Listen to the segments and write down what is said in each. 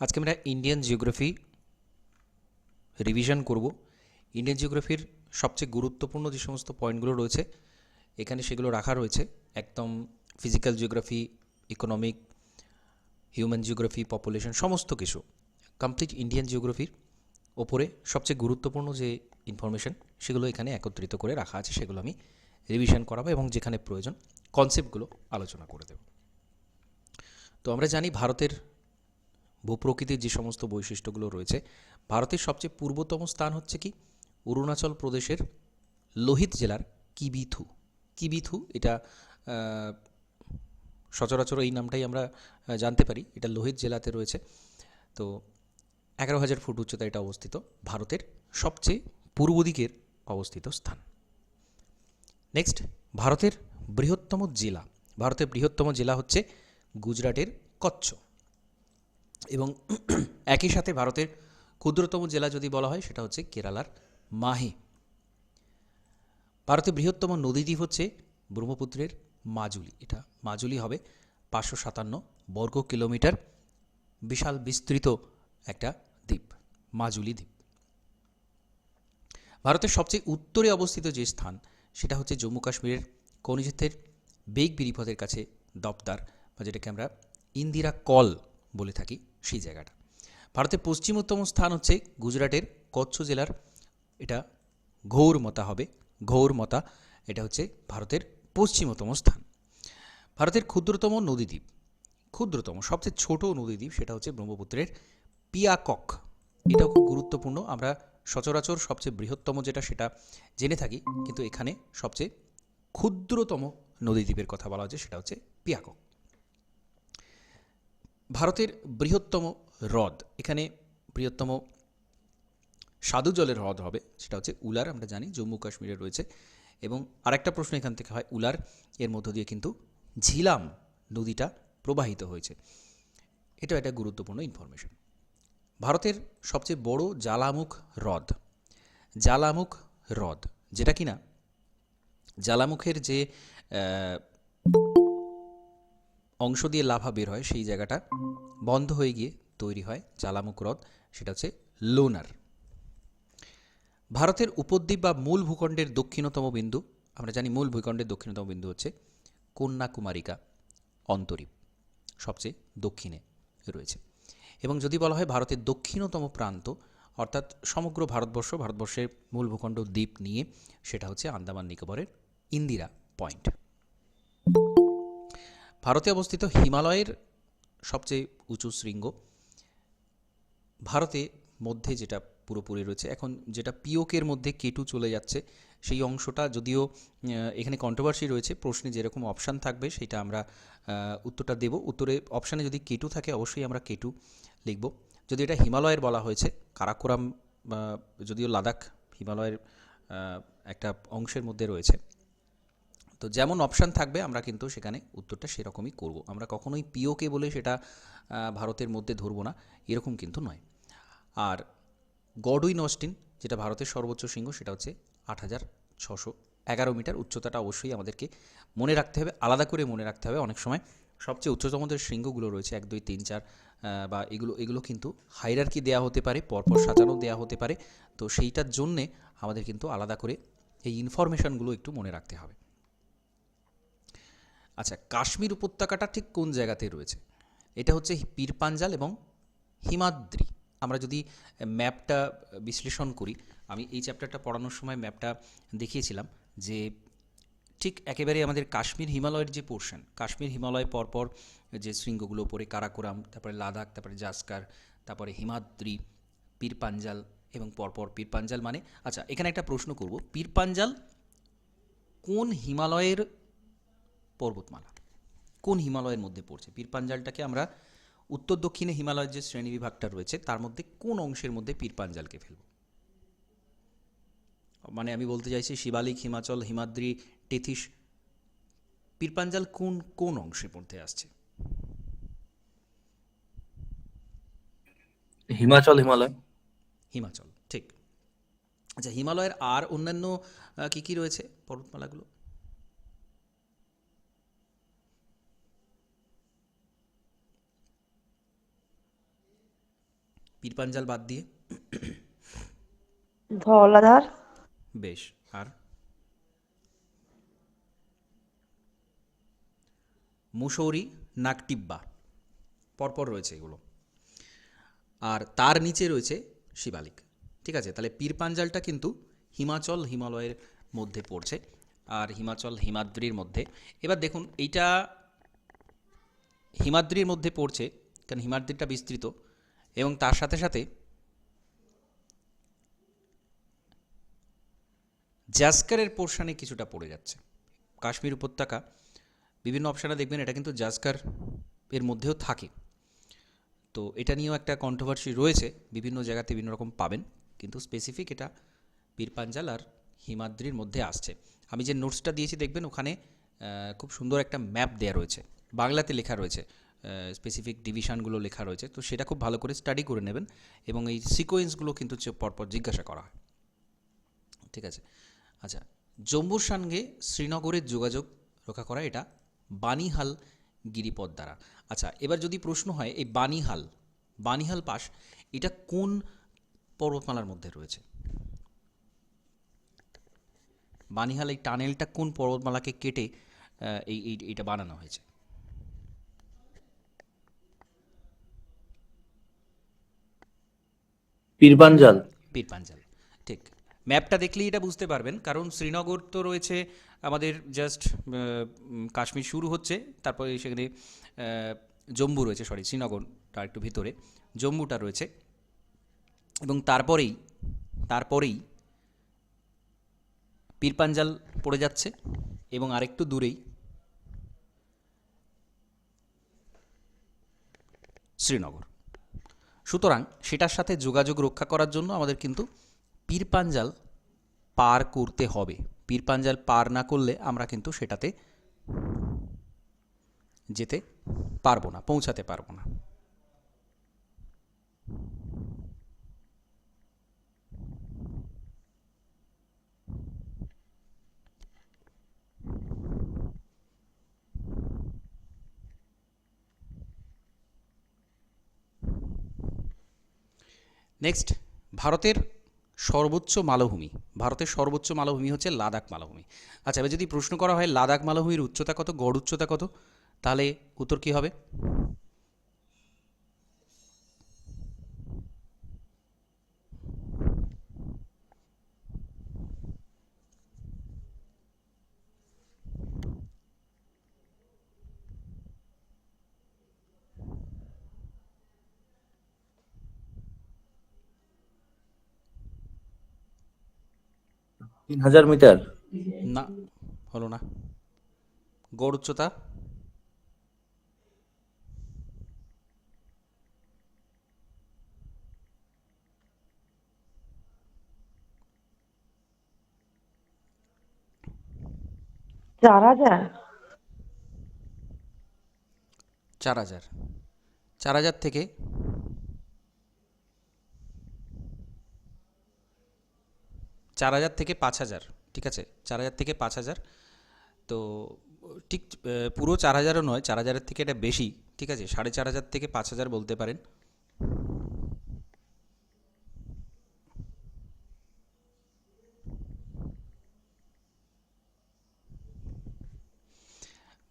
আজকে আমরা Indian geography revision করব। ইন্ডিয়ান জিওগ্রাফির সবচেয়ে গুরুত্বপূর্ণ যে সমস্ত পয়েন্টগুলো রয়েছে এখানে সেগুলো রাখা রয়েছে একদম physical geography, economic, human geography, population, সমস্ত কিছু কমপ্লিট ইন্ডিয়ান জিওগ্রাফির ওপরে সবচেয়ে গুরুত্বপূর্ণ যে ইনফরমেশন সেগুলো এখানে একত্রিত করে রাখা আছে, সেগুলো আমি রিভিশন করাবো এবং যেখানে প্রয়োজন কনসেপ্টগুলো আলোচনা করে দেব। তো আমরা জানি ভারতের ভূপ্রকৃতির যে সমস্ত বৈশিষ্ট্যগুলো রয়েছে, ভারতের সবচেয়ে পূর্বতম স্থান হচ্ছে কি অরুণাচল প্রদেশের লোহিত জেলার কিবিথু। কিবিথু এটা সচরাচর এই নামটাই আমরা জানতে পারি, এটা লোহিত জেলাতে রয়েছে। তো 11,000 ফুট উচ্চতায় এটা অবস্থিত, ভারতের সবচেয়ে পূর্ব দিকের অবস্থিত স্থান। নেক্সট, ভারতের বৃহত্তম জেলা। ভারতের বৃহত্তম জেলা হচ্ছে গুজরাটের কচ্ছ, এবং একই সাথে ভারতের ক্ষুদ্রতম জেলা যদি বলা হয় সেটা হচ্ছে কেরালার মাহে। ভারতের বৃহত্তম নদীদ্বীপ হচ্ছে ব্রহ্মপুত্রের মাজুলি। এটা মাজুলি হবে 557 বর্গ কিলোমিটার বিশাল বিস্তৃত একটা দ্বীপ, মাজুলি দ্বীপ। ভারতের সবচেয়ে উত্তরে অবস্থিত যে স্থান সেটা হচ্ছে জম্মু কাশ্মীরের কনিষ্ঠের বেগ বিরিপথের কাছে দফদার, বা যেটাকে আমরা ইন্দিরা কল বলে থাকি, সেই জায়গাটা। ভারতের পশ্চিমতম স্থান হচ্ছে গুজরাটের কচ্ছ জেলার, এটা ঘৌরমতা হবে, ঘৌরমতা, এটা হচ্ছে ভারতের পশ্চিমতম স্থান। ভারতের ক্ষুদ্রতম নদীদ্বীপ, ক্ষুদ্রতম সবচেয়ে ছোট নদীদ্বীপ সেটা হচ্ছে ব্রহ্মপুত্রের পিয়াকক। এটাও খুব গুরুত্বপূর্ণ। আমরা সচরাচর সবচেয়ে বৃহত্তম যেটা সেটা জেনে থাকি, কিন্তু এখানে সবচেয়ে ক্ষুদ্রতম নদীদ্বীপের কথা বলা হচ্ছে, সেটা হচ্ছে পিয়াকক। ভারতের বৃহত্তম হ্রদ, এখানে বৃহত্তম স্বাদু জলের হ্রদ হবে সেটা হচ্ছে উলার, আমরা জানি জম্মু কাশ্মীরে রয়েছে। এবং আরেকটা প্রশ্ন এখান থেকে হয়, উলার এর মধ্য দিয়ে কিন্তু ঝিলাম নদীটা প্রবাহিত হয়েছে, এটাও একটা গুরুত্বপূর্ণ ইনফরমেশন। ভারতের সবচেয়ে বড় জ্বালামুখ হ্রদ, জ্বালামুখ হ্রদ, যেটা কিনা জ্বালামুখের যে অংশ দিয়ে লাভা বের হয় সেই জায়গাটা বন্ধ হয়ে গিয়ে তৈরি হয় জ্বালামুখ হ্রদ, সেটা হচ্ছে লোনার। ভারতের উপদ্বীপ বা মূল ভূখণ্ডের দক্ষিণতম বিন্দু, আমরা জানি মূল ভূখণ্ডের দক্ষিণতম বিন্দু হচ্ছে কন্যাকুমারিকা অন্তরীপ, সবচেয়ে দক্ষিণে রয়েছে। এবং যদি বলা হয় ভারতের দক্ষিণতম প্রান্ত, অর্থাৎ সমগ্র ভারতবর্ষ, ভারতবর্ষের মূল ভূখণ্ড দ্বীপ নিয়ে, সেটা হচ্ছে আন্দামান নিকোবরের ইন্দিরা পয়েন্ট। ভারতে অবস্থিত হিমালয়ের সবচেয়ে উঁচু শৃঙ্গ, ভারতে মধ্যে যেটা পুরোপুরি রয়েছে, এখন যেটা পিওকের মধ্যে কেটু চলে যাচ্ছে সেই অংশটা, যদিও এখানে কন্ট্রোভার্সি রয়েছে, প্রশ্নে যেরকম অপশান থাকবে সেটা আমরা উত্তরটা দেব। উত্তরে অপশানে যদি কেটু থাকে অবশ্যই আমরা কেটু লিখব। যদি এটা হিমালয়ের বলা হয়েছে, কারাকোরাম যদিও লাদাখ হিমালয়ের একটা অংশের মধ্যে রয়েছে, তো যেমন অপশান থাকবে আমরা কিন্তু সেখানে উত্তরটা সেরকমই করব। আমরা কখনোই পিওকে বলে সেটা ভারতের মধ্যে ধরবো না, এরকম কিন্তু নয়। আর গডউইন অস্টিন যেটা ভারতের সর্বোচ্চ শৃঙ্গ, সেটা হচ্ছে 8,611 মিটার। উচ্চতাটা অবশ্যই আমাদেরকে মনে রাখতে হবে, আলাদা করে মনে রাখতে হবে। অনেক সময় সবচেয়ে উচ্চতম যে শৃঙ্গগুলো রয়েছে 1, 2, 3, 4 বা এগুলো কিন্তু হাইরার্কি দেওয়া হতে পারে, পরপর সাজানো দেওয়া হতে পারে, তো সেইটার জন্যে আমাদের কিন্তু আলাদা করে এই ইনফরমেশানগুলো একটু মনে রাখতে হবে। আচ্ছা, কাশ্মীর উপত্যকাটা ঠিক কোন জায়গাতে রয়েছে? এটা হচ্ছে পীর পাঞ্জাল এবং হিমাদ্রি। আমরা যদি ম্যাপটা বিশ্লেষণ করি, আমি এই চ্যাপ্টারটা পড়ানোর সময় ম্যাপটা দেখিয়েছিলাম যে ঠিক একেবারে আমাদের কাশ্মীর হিমালয়ের যে পোর্শন, কাশ্মীর হিমালয় পরপর যে শৃঙ্গগুলো পড়ে, কারাকোরাম, তারপরে লাদাখ, তারপরে জাস্কার, তারপরে হিমাদ্রি, পীর পাঞ্জাল এবং পরপর পীর পাঞ্জাল মানে, আচ্ছা এখানে একটা প্রশ্ন করব, পীর পাঞ্জাল কোন হিমালয়ের পর্বতমালা, কোন হিমালয়ের মধ্যে পড়ছে? পীর পাঞ্জালটাকে আমরা উত্তর দক্ষিণে হিমালয়ের যে শ্রেণীবিভাগটা রয়েছে তার মধ্যে কোন অংশের মধ্যে পীর পাঞ্জালকে ফেলব? মানে আমি বলতে চাইছি শিবালিক, হিমাচল, হিমাদ্রি, টেথিস, পীর পাঞ্জাল কোন কোন অংশের মধ্যে আসছে? হিমাচল, হিমালয়। হিমাচল, ঠিক। আচ্ছা, হিমালয়ের আর অন্যান্য কি কি রয়েছে পর্বতমালাগুলো? পীরপাঞ্জাল বাদ দিয়ে। ধওলাধার। বেশ। আর মুসৌরি, নাগটিব্বা, পরপর রয়েছে এগুলো। আর তার নিচে রয়েছে শিবালিক। ঠিক আছে, তাহলে পীরপাঞ্জালটা কিন্তু হিমালয়ের মধ্যে পড়ছে, আর হিমাদ্রির মধ্যে। এবার দেখুন এইটা হিমাদ্রির মধ্যে পড়ছে কারণ হিমাদ্রিটা বিস্তৃত, এবং তার সাথে সাথে জাস্কারের পোর্শনে কিছুটা পড়ে যাচ্ছে। কাশ্মীর উপত্যকা বিভিন্ন অপশানে দেখবেন এটা কিন্তু জাস্কার এর মধ্যেও থাকে। তো এটা নিয়েও একটা কন্ট্রোভার্সি রয়েছে, বিভিন্ন জায়গাতে বিভিন্ন রকম পাবেন, কিন্তু স্পেসিফিক এটা পীরপাঞ্জাল আর হিমাদ্রির মধ্যে আসছে। আমি যে নোটসটা দিয়েছি দেখবেন ওখানে খুব সুন্দর একটা ম্যাপ দেওয়া রয়েছে, বাংলাতে লেখা রয়েছে, স্পেসিফিক ডিভিশনগুলো লেখা রয়েছে, তো সেটা খুব ভালো করে স্টাডি করে নেবেন, এবং এই সিকোয়েন্সগুলো কিন্তু পরপর জিজ্ঞাসা করা হয়। ঠিক আছে, আচ্ছা, জম্মুর সঙ্গে শ্রীনগরের যোগাযোগ রক্ষা করা এটা বানিহাল গিরিপথ দ্বারা। আচ্ছা, এবার যদি প্রশ্ন হয় এই বানিহাল পাস এটা কোন পর্বতমালার মধ্যে রয়েছে? বানিহাল এই টানেলটা কোন পর্বতমালাকে কেটে এইটা বানানো হয়েছে? পীরপাঞ্জাল। পীরপাঞ্জাল, ঠিক। ম্যাপটা দেখলেই এটা বুঝতে পারবেন, কারণ শ্রীনগর তো রয়েছে আমাদের জাস্ট কাশ্মীর শুরু হচ্ছে, তারপরে সেখানে জম্মু রয়েছে, শ্রীনগরটা একটু ভিতরে, জম্মুটা রয়েছে, এবং তারপরেই পীরপাঞ্জাল পড়ে যাচ্ছে, এবং আরেকটু দূরেই শ্রীনগর। সুতরাং সেটার সাথে যোগাযোগ রক্ষা করার জন্য আমাদের কিন্তু পীরপাঞ্জাল পার করতে হবে। পীরপাঞ্জাল পার না করলে আমরা কিন্তু সেটাতে যেতে পারবো না, পৌঁছাতে পারবো না। নেক্সট, ভারতের ভারতের সর্বোচ্চ মালভূমি হচ্ছে লাদাখ মালভূমি। আচ্ছা, এবার যদি প্রশ্ন করা হয় লাদাখ মালভূমির উচ্চতা কত, গড় উচ্চতা কত, তাহলে উত্তর কী হবে? 3000 মিটার। না, হলো না। গড় উচ্চতা 4000। 4000। 4000 থেকে 5000। ঠিক আছে, 4000 থেকে 5000। তো ঠিক পুরো 4000ও নয়, 4000-এর থেকে এটা বেশি। ঠিক আছে, 4500 থেকে 5000 বলতে পারেন।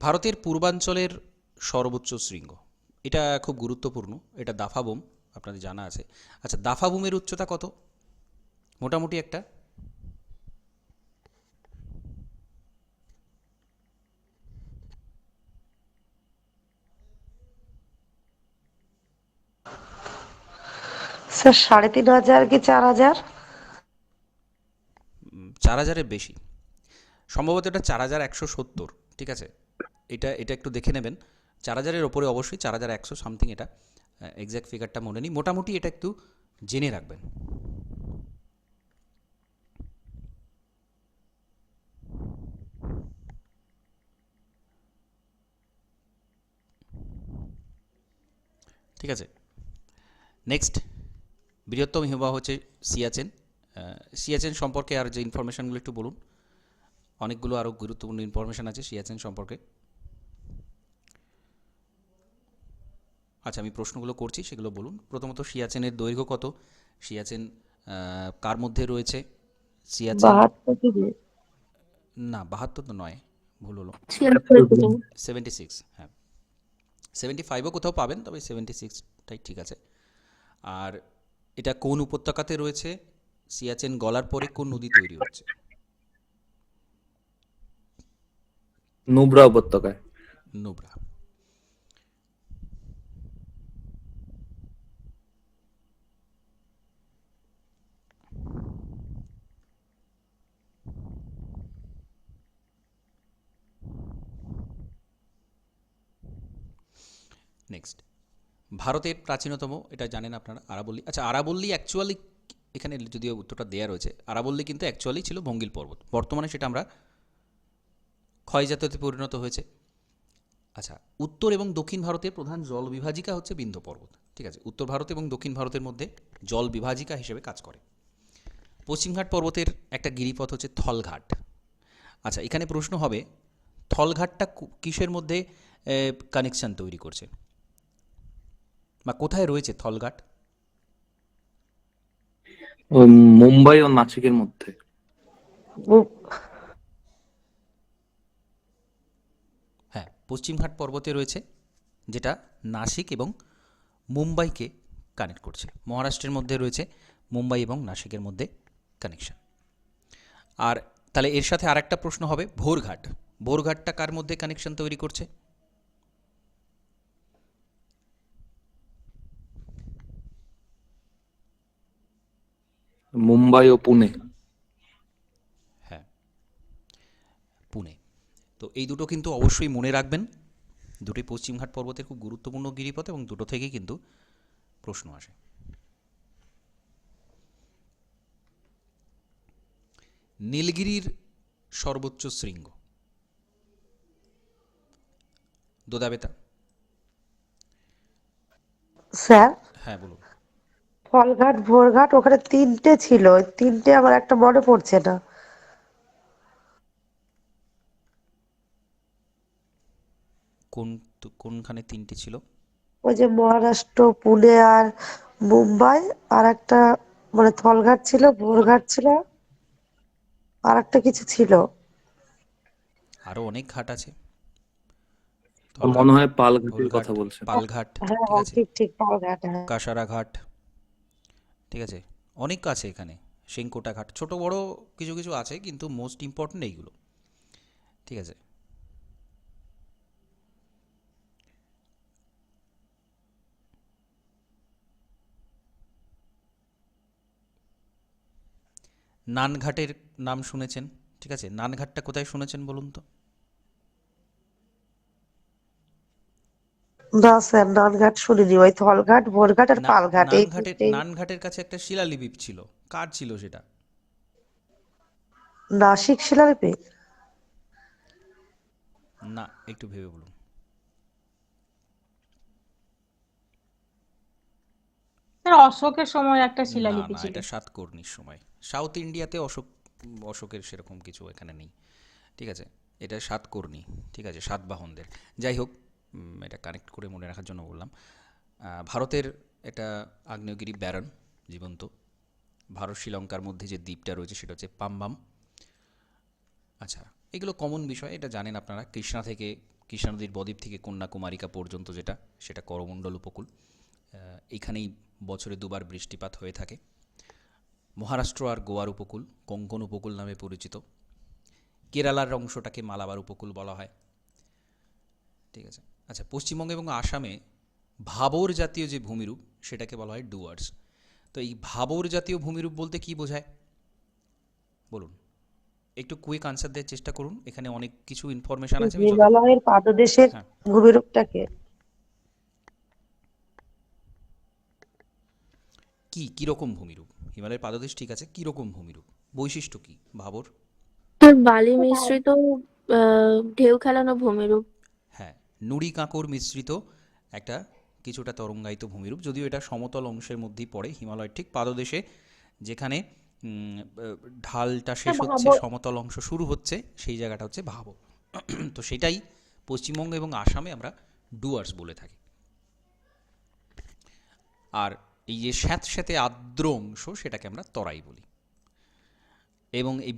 ভারতের পূর্বাঞ্চলের সর্বোচ্চ শৃঙ্গ, এটা খুব গুরুত্বপূর্ণ, এটা দাফাবুম, আপনাদের জানা আছে। আচ্ছা, দাফাবুমের উচ্চতা কত মোটামুটি একটা? স্যার 3500 কি 4000? 4000-এর বেশি, সম্ভবত এটা 4170। ঠিক আছে, এটা একটু দেখে নেবেন। 4000-এর ওপরে অবশ্যই, 4100 সামথিং, এটা এক্স্যাক্ট ফিগারটা মনে নেই, মোটামুটি এটা একটু জেনে রাখবেন। ঠিক আছে, নেক্সট, বৃহত্তম হিমবাহ হচ্ছে সিয়াচেন। সিয়াচেন সম্পর্কে আর যে ইনফরমেশানগুলো একটু বলুন। অনেকগুলো আরও গুরুত্বপূর্ণ ইনফরমেশান আছে সিয়াচেন সম্পর্কে। আচ্ছা, আমি প্রশ্নগুলো করছি, সেগুলো বলুন। প্রথমত, সিয়াচেনের দৈর্ঘ্য কত? সিয়াচেন কার মধ্যে রয়েছে? সিয়াচেন 72 ডিগ্রি। না, 72 তো নয়, ভুল হলো। 76 76, হ্যাঁ। 75ও কোথাও পাবেন, তবে 76টাই ঠিক আছে। আর এটা কোন উপত্যকাতে রয়েছে? সিয়াচেন গলার পরে কোন নদী তৈরি হচ্ছে? নুব্রা উপত্যকায়। নুব্রা। নেক্সট, ভারতের প্রাচীনতম, এটা জানেন আপনারা, আরাবল্লী। আচ্ছা, আরাবল্লী অ্যাকচুয়ালি, এখানে যদিও উত্তরটা দেয়া রয়েছে, আরাবল্লী কিন্তু অ্যাকচুয়ালি ছিল ভঙ্গিল পর্বত। বর্তমানে সেটা আমরা ক্ষয়জাততে পরিণত হয়েছে। আচ্ছা, উত্তর এবং দক্ষিণ ভারতের প্রধান জল বিভাজিকা হচ্ছে বিন্ধ্য পর্বত। ঠিক আছে, উত্তর ভারত এবং দক্ষিণ ভারতের মধ্যে জল বিভাজিকা হিসেবে কাজ করে। পশ্চিমঘাট পর্বতের একটা গিরিপথ হচ্ছে থলঘাট। আচ্ছা, এখানে প্রশ্ন হবে, থলঘাটটা কিসের মধ্যে কানেকশন তৈরি করছে, বা কোথায় রয়েছে থলঘাট? মুম্বাই ও নাসিকের মধ্যে। মু- হ্যাঁ, পশ্চিমঘাট পর্বতে রয়েছে, যেটা নাসিক এবং মুম্বাইকে কানেক্ট করছে। মহারাষ্ট্রের মধ্যে রয়েছে মুম্বাই এবং নাসিকের মধ্যে কানেকশন। আর তাহলে এর সাথে আর একটা প্রশ্ন হবে, ভোরঘাট। ভোরঘাটটা কার মধ্যে কানেকশন তৈরি করছে? মুম্বাই ও পুনে। হ্যাঁ, পুনে। তো এই দুটো কিন্তু অবশ্যই মনে রাখবেন, দুটোই পশ্চিমঘাট পর্বতের খুব গুরুত্বপূর্ণ গিরিপথ, এবং দুটো থেকেই কিন্তু প্রশ্ন আসে। নীলগিরির সর্বোচ্চ শৃঙ্গ? দোদাবেতা। স্যার, হ্যাঁ, বলুন। ফলঘাট ভোরঘাট ওখানে তিনটে ছিল, ওই তিনটে আমার একটা মনে পড়ছে না। কোনখানে তিনটি ছিল? ওই যে মহারাষ্ট্র, পুনে আর মুম্বাই, আর একটা মানে থলঘাট ছিল, ভোরঘাট ছিল, আর একটা কিছু ছিল। আরও অনেক ঘাট আছে। মনে ধলঘাট, হয় পালঘাটের ভোলঘাট, কথা বলছেন। পালঘাট, হ্যাঁ ঠিক হ্যাঁ, আছে, ঠিক ঠিক, পালঘাট, হ্যাঁ। কাসারা ঘাট, ঠিক আছে, অনেক আছে এখানে। সেঙ্কোটা ঘাট, ছোট বড় কিছু কিছু আছে, কিন্তু মোস্ট ইম্পর্ট্যান্ট এইগুলো। ঠিক আছে। নানঘাটের নাম শুনেছেন? ঠিক আছে, নানঘাটটা কোথায় শুনেছেন বলুন তো? না স্যার, নানঘাট শুনিনি। ওই থলঘাট, ভোরঘাট আর না, পালঘাট এই নানঘাটের তিনটেই। নানঘাটের কাছে একটা শিলালিপি ছিল, কার ছিল সেটা? নাসিক শিলালিপি। না, একটু ভেবে বলুন। স্যার অশোকের সময় একটা না শিলালিপি না, ছিল। এটা সাতকর্ণীর সময়। সাউথ ইন্ডিয়াতে অশোকের সেরকম কিছু এখানে নেই। ঠিক আছে, এটা সাতকর্ণী। ঠিক আছে, সাতবাহনদের। যাই হোক, এটা কানেক্ট করে মনে রাখার জন্য বললাম। ভারতের একটা আগ্নেয়গিরি ব্যারন, জীবন্ত। ভারত শ্রীলঙ্কার মধ্যে যে দ্বীপটা রয়েছে সেটা হচ্ছে পাম্বাম। আচ্ছা, এগুলো কমন বিষয়, এটা জানেন আপনারা। কৃষ্ণা নদীর বদ্বীপ থেকে কন্যাকুমারিকা পর্যন্ত যেটা, সেটা করমণ্ডল উপকূল। এখানেই বছরে দুবার বৃষ্টিপাত হয়ে থাকে। মহারাষ্ট্র আর গোয়ার উপকূল কোঙ্কণ উপকূল নামে পরিচিত। কেরালার অংশটাকে মালাবার উপকূল বলা হয়। ঠিক আছে। আচ্ছা, পশ্চিমবঙ্গ এবং আসামে ভাবর জাতীয় যে ভূমিরূপ, সেটাকে বলা হয় ডুয়ার্স। তো এই ভাবর জাতীয় ভূমিরূপ বলতে কি বোঝায় বলুন? একটু কুইক আনসার দেওয়ার চেষ্টা করুন, এখানে অনেক কিছু ইনফরমেশান আছে, আমি যত। হিমালয়ের পাদদেশের হ্যাঁ, ভূমিরূপটাকে। কীরকম ভূমিরূপ? হিমালয়ের পাদদেশ, ঠিক আছে, কীরকম ভূমিরূপ, বৈশিষ্ট্য কী ভাবর? তোর বালি মিশ্রিত ঢেউ খেলানো ভূমিরূপ। হ্যাঁ, নুড়ি কাঁকর মিশ্রিত একটা কিছুটা তরঙ্গায়িত ভূমিরূপ, যদিও এটা সমতল অংশের মধ্যেই পড়ে। হিমালয়ের ঠিক পাদদেশে যেখানে ঢালটা শেষ হচ্ছে, ভাবর। সমতল অংশ শুরু হচ্ছে, সেই জায়গাটা হচ্ছে ভাবর। তো সেটাই পশ্চিমবঙ্গ এবং আসামে আমরা ডুয়ার্স বলে থাকি। আর এই যে স্যাঁতস্যাঁতে আর্দ্র অংশ সেটাকে আমরা তরাই বলি। এবং এই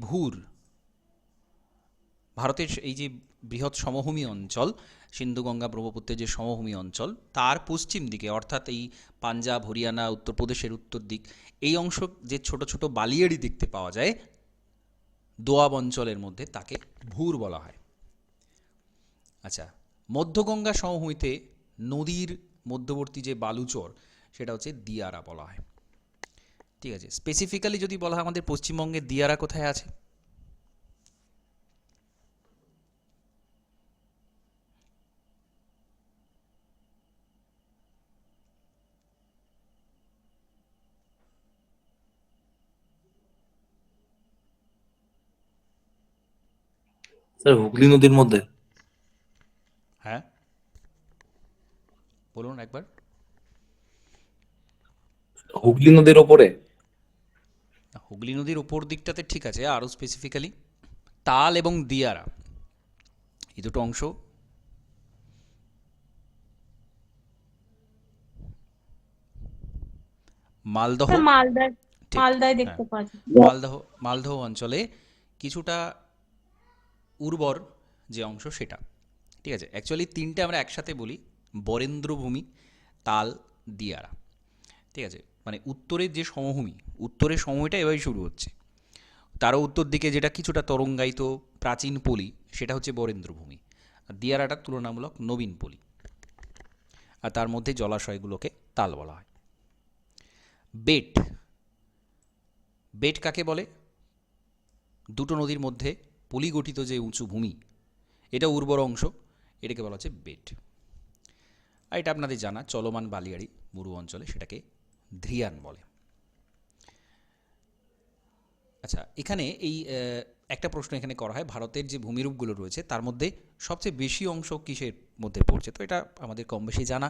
ভারতের এই যে বৃহৎ সমভূমি অঞ্চল, সিন্ধু গঙ্গা ব্রহ্মপুত্রের যে সমভূমি অঞ্চল, তার পশ্চিম দিকে অর্থাৎ এই পাঞ্জাব, হরিয়ানা, উত্তরপ্রদেশের উত্তর দিক, এই অংশ যে ছোট ছোট বালিয়াড়ি দেখতে পাওয়া যায় দোয়াব অঞ্চলের মধ্যে, তাকে ভূর বলা হয়। আচ্ছা, মধ্যগঙ্গা সমভূমিতে নদীর মধ্যবর্তী যে বালুচর সেটা হচ্ছে দিয়ারা বলা হয়। ঠিক আছে, স্পেসিফিক্যালি যদি বলা হয় আমাদের পশ্চিমবঙ্গের দিয়ারা কোথায় আছে? স্যার হুগলি নদীর মধ্যে। হ্যাঁ, বলুন একবার। হুগলি নদীর ওপরে। হুগলি নদীর উপর দিকটাতে ঠিক আছে, আরও স্পেসিফিক্যালি তাল এবং দিয়ারা এই দুটো অংশ মালদহ, স্যার মালদায় ঠিক, মালদায় হ্যাঁ, দেখতে পাওয়া যায়। মালদহ অঞ্চলে কিছুটা উর্বর যে অংশ সেটা। ঠিক আছে, অ্যাকচুয়ালি তিনটে আমরা একসাথে বলি, বরেন্দ্রভূমি, তাল, দিয়ারা। ঠিক আছে, মানে উত্তরের যে সমভূমি, উত্তরের সমভূমিটা এভাবেই শুরু হচ্ছে, তারও উত্তর দিকে যেটা কিছুটা তরঙ্গায়িত প্রাচীন পলি সেটা হচ্ছে বরেন্দ্রভূমি, আর দিয়ারাটা তুলনামূলক নবীন পলি, আর তার মধ্যে জলাশয়গুলোকে তাল বলা হয়। বেট, বেট কাকে বলে? দুটো নদীর মধ্যে পলিগঠিত যে উঁচু ভূমি, এটা উর্বর অংশ, এটাকে বলা হচ্ছে বেট। আর এটা আপনাদের জানা, চলমান বালিয়াড়ি মরু অঞ্চলে সেটাকে ধ্রিয়ান বলে। আচ্ছা, এখানে এই একটা প্রশ্ন এখানে করা হয়, ভারতের যে ভূমিরূপগুলো রয়েছে তার মধ্যে সবচেয়ে বেশি অংশ কিসের মধ্যে পড়ছে? তো এটা আমাদের কম বেশি জানা,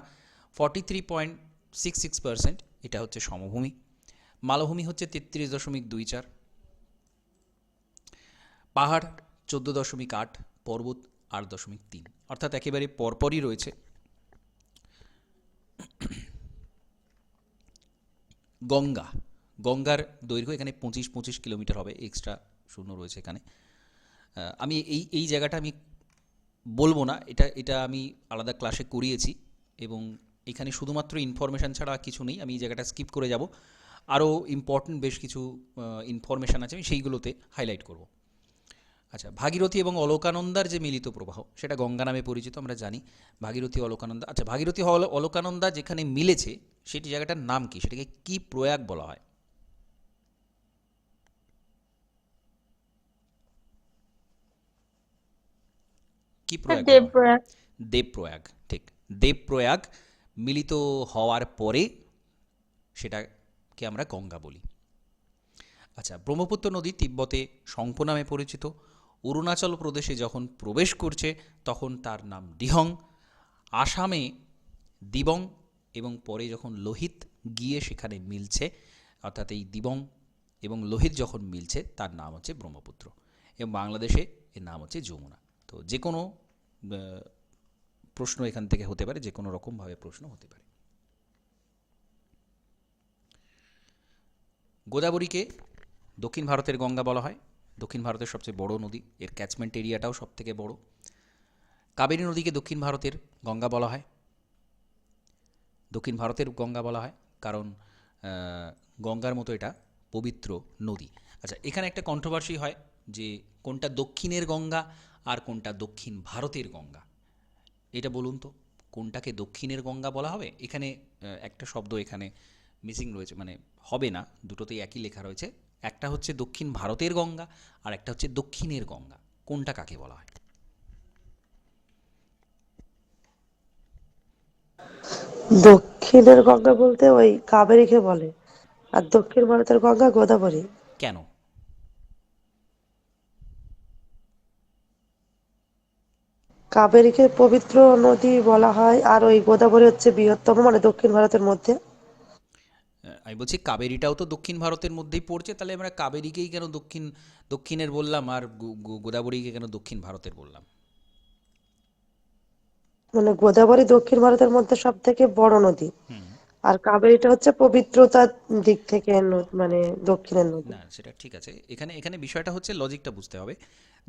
43.66% এটা হচ্ছে সমভূমি, মালভূমি হচ্ছে 33.24, পাহাড় 14.8, পর্বত 8.3, অর্থাৎ একেবারে পরপরই রয়েছে। গঙ্গার দৈর্ঘ্য এখানে 25 কিলোমিটার হবে, এক্সট্রা শূন্য রয়েছে এখানে। আমি এই জায়গাটা আমি বলবো না, এটা আমি আলাদা ক্লাসে করিয়েছি, এবং এখানে শুধুমাত্র ইনফরমেশান ছাড়া কিছু নেই, আমি এই জায়গাটা স্কিপ করে যাব। আরও ইম্পর্টেন্ট বেশ কিছু ইনফরমেশান আছে, আমি সেইগুলোতে হাইলাইট করব। আচ্ছা, ভাগীরথী এবং অলকানন্দার যে মিলিত প্রবাহ সেটা গঙ্গা নামে পরিচিত, আমরা জানি ভাগীরথী অলকানন্দা। আচ্ছা, ভাগীরথী অলকানন্দা যেখানে মিলেছে সেটি জায়গাটার নাম কি, সেটাকে কি প্রয়াগ বলা হয়? কি স্যার প্রয়াগ বলা হয়? দেবপ্রয়াগ। দেবপ্রয়াগ, ঠিক, দেবপ্রয়াগ মিলিত হওয়ার পরে সেটাকে আমরা গঙ্গা বলি। আচ্ছা, ব্রহ্মপুত্র নদী তিব্বতে শঙ্খ নামে পরিচিত, অরুণাচল প্রদেশে যখন প্রবেশ করছে তখন তার নাম দিহং, আসামে দিবং, এবং পরে যখন লোহিত গিয়ে সেখানে মিলছে, অর্থাৎ এই দিবং এবং লোহিত যখন মিলছে তার নাম হচ্ছে ব্রহ্মপুত্র, এবং বাংলাদেশে এর নাম হচ্ছে যমুনা। তো যে কোনো প্রশ্ন এখান থেকে হতে পারে, যে কোনো রকমভাবে প্রশ্ন হতে পারে। গোদাবরীকে দক্ষিণ ভারতের গঙ্গা বলা হয়, দক্ষিণ ভারতের সবচেয়ে বড় নদী, এর ক্যাচমেন্ট এরিয়াটাও সব থেকে বড়। কাবেরী নদীকে দক্ষিণ ভারতের গঙ্গা বলা হয়, দক্ষিণ ভারতের গঙ্গা বলা হয় কারণ গঙ্গার মতো এটা পবিত্র নদী। আচ্ছা, এখানে একটা কন্ট্রোভার্সি হয় যে কোনটা দক্ষিণের গঙ্গা আর কোনটা দক্ষিণ ভারতের গঙ্গা, এটা বলুন তো, কোনটাকে দক্ষিণের গঙ্গা বলা হবে? এখানে একটা শব্দ এখানে মিসিং রয়েছে, মানে হবে না, দুটোতেই একই লেখা রয়েছে, একটা হচ্ছে দক্ষিণ ভারতের গঙ্গা আর একটা হচ্ছে দক্ষিণের গঙ্গা, কোনটা কাকে বলা হয়? দক্ষিণের গঙ্গা বলতে ওই কাবেরীকে বলে, আর দক্ষিণ ভারতের গঙ্গা গোদাবরী। কেন? কাবেরীকে পবিত্র নদী বলা হয়, আর ওই গোদাবরী হচ্ছে বৃহত্তম, মানে দক্ষিণ ভারতের মধ্যে। আমি বলছি কাবেরীটাও তো দক্ষিণ ভারতের মধ্যেই পড়ছে, তাহলে আমরা কাবেরীকেই কেন দক্ষিণের বললাম আর গোদাবরীকে কেন দক্ষিণ ভারতের বললাম? মানে গোদাবরী দক্ষিণ ভারতের মধ্যে সব থেকে বড় নদী, হুম, আর কাবেরীটা হচ্ছে পবিত্রতার দিক থেকে মানে দক্ষিণের নদী। না সেটা ঠিক আছে, এখানে এখানে বিষয়টা হচ্ছে লজিকটা বুঝতে হবে।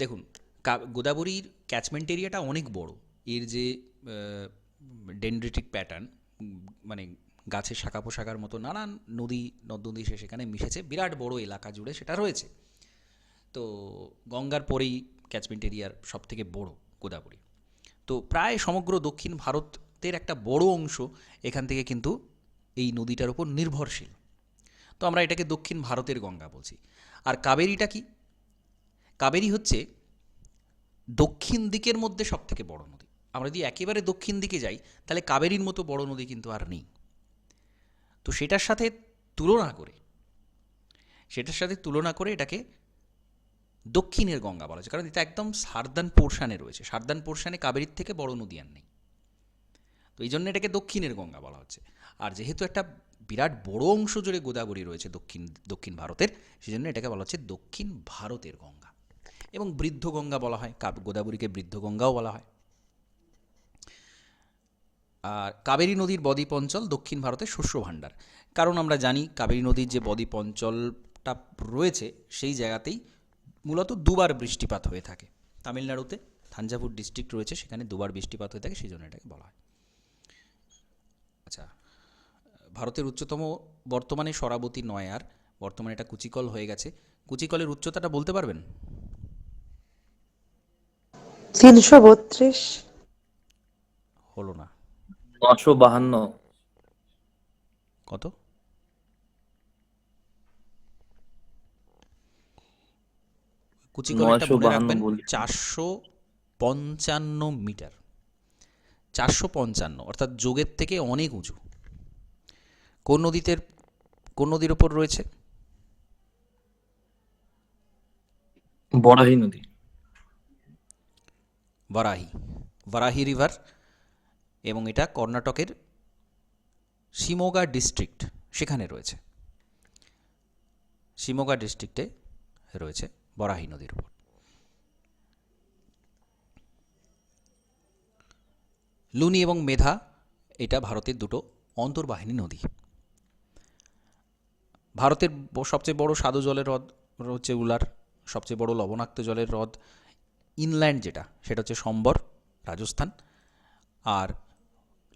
দেখুন, গোদাবরীর ক্যাচমেন্ট এরিয়াটা অনেক বড়। এর যে ডেনড্রিটিক প্যাটার্ন, মানে গাছের শাখা পোশাকার মতো নানান নদী নদ নদী সে সেখানে মিশেছে, বিরাট বড় এলাকা জুড়ে সেটা রয়েছে। তো গঙ্গার পরেই ক্যাচমেন্ট এরিয়ার সব থেকে বড় গোদাবরী। তো প্রায় সমগ্র দক্ষিণ ভারতের একটা বড় অংশ এখান থেকে কিন্তু এই নদীটার উপর নির্ভরশীল। তো আমরা এটাকে দক্ষিণ ভারতের গঙ্গা বলছি। আর কাবেরীটা কি? কাবেরী হচ্ছে দক্ষিণ দিকের মধ্যে সব থেকে বড় নদী। আমরা যদি একেবারে দক্ষিণ দিকে যাই তাহলে কাবেরীর মতো বড় নদী কিন্তু আর নেই। তো সেটার সাথে তুলনা করে এটাকে দক্ষিণের গঙ্গা বলা হচ্ছে, কারণ এটা একদম সার্দার্ন পোর্শানে রয়েছে। সার্দার্ন পোর্শানে কাবেরীর থেকে বড় নদী আর নেই। তো এই জন্য এটাকে দক্ষিণের গঙ্গা বলা হচ্ছে। আর যেহেতু একটা বিরাট বড় অংশ জুড়ে গোদাবরী রয়েছে দক্ষিণ ভারতের, সেই জন্য এটাকে বলা হচ্ছে দক্ষিণ ভারতের গঙ্গা। এবং বৃদ্ধ গঙ্গা বলা হয়, গোদাবরীকে বৃদ্ধ গঙ্গাও বলা হয়। আর কাবেরী নদীর বদ্বীপ অঞ্চল দক্ষিণ ভারতের শস্য ভাণ্ডার। কারণ আমরা জানি কাবেরী নদীর যে বদ্বীপ অঞ্চলটা রয়েছে সেই জায়গাতেই মূলত দুবার বৃষ্টিপাত হয়ে থাকে। তামিলনাড়ুতে থাঞ্জাভুর ডিস্ট্রিক্ট রয়েছে, সেখানে দুবার বৃষ্টিপাত হয়ে থাকে, সেই জন্য এটাকে বলা হয়। আচ্ছা, ভারতের উচ্চতম বর্তমানে সরাবতী নয়, আর বর্তমানে এটা কুচিকল হয়ে গেছে। কুচিকলের উচ্চতাটা বলতে পারবেন? 332। হলো না। 952। কত? কুচিকল এটা মনে 952 রাখবেন, বলি। 455 মিটার। 455, অর্থাৎ যোগের থেকে অনেক উঁচু। কোন নদীর ওপর রয়েছে? বরাহী নদী। বারাহি রিভার। এবং এটা কর্ণাটকের শিমোগা ডিস্ট্রিক্ট, সেখানে রয়েছে। শিমোগা ডিস্ট্রিক্টে রয়েছে বরাহি নদীর উপর। লুনি এবং মেধা এটা ভারতের দুটো অন্তর্বাহিনী নদী। ভারতের সবচেয়ে বড় স্বাদু জলের হ্রদ হচ্ছে উলার। সবচেয়ে বড় লবণাক্ত জলের হ্রদ ইনল্যান্ড যেটা, সেটা হচ্ছে সম্বর, রাজস্থান। আর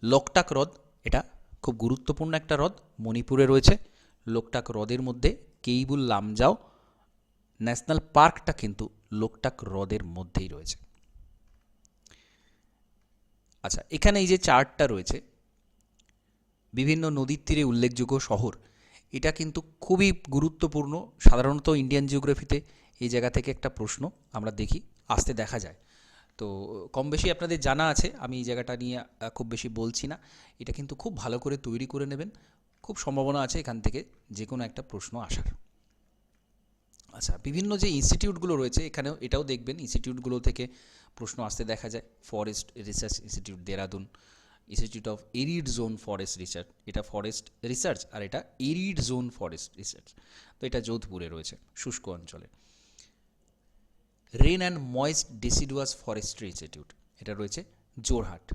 লোকটাক হ্রদ, এটা খুব গুরুত্বপূর্ণ একটা হ্রদ, মণিপুরে রয়েছে। লোকটাক হ্রদের মধ্যে কেইবুল লামজাও ন্যাশনাল পার্কটা কিন্তু লোকটাক হ্রদের মধ্যেই রয়েছে। আচ্ছা, এখানে এই যে চার্টটা রয়েছে বিভিন্ন নদীর তীরে উল্লেখযোগ্য শহর, এটা কিন্তু খুবই গুরুত্বপূর্ণ। সাধারণত ইন্ডিয়ান জিওগ্রাফিতে এই জায়গা থেকে একটা প্রশ্ন আমরা দেখি, আসতে দেখা যায়। তো কম বেশি আপনাদের জানা আছে, আমি এই জায়গাটা নিয়ে খুব বেশি বলছি না। এটা কিন্তু খুব ভালো করে তৈরি করে নেবেন, খুব সম্ভাবনা আছে এখান থেকে যে কোনো একটা প্রশ্ন আসার। আচ্ছা, বিভিন্ন যে ইনস্টিটিউটগুলো রয়েছে এখানেও এটাও দেখবেন, ইনস্টিটিউটগুলো থেকে প্রশ্ন আসতে দেখা যায়। Forest research institute Dehradun, institute of arid zone forest research, এটা ফরেস্ট রিসার্চ, আর এটা এরিড জোন ফরেস্ট রিসার্চ। তো এটা যোধপুরে রয়েছে, শুষ্ক অঞ্চলে। Rain and moist deciduous forestry institute, এটা রয়েছে জোরহাট।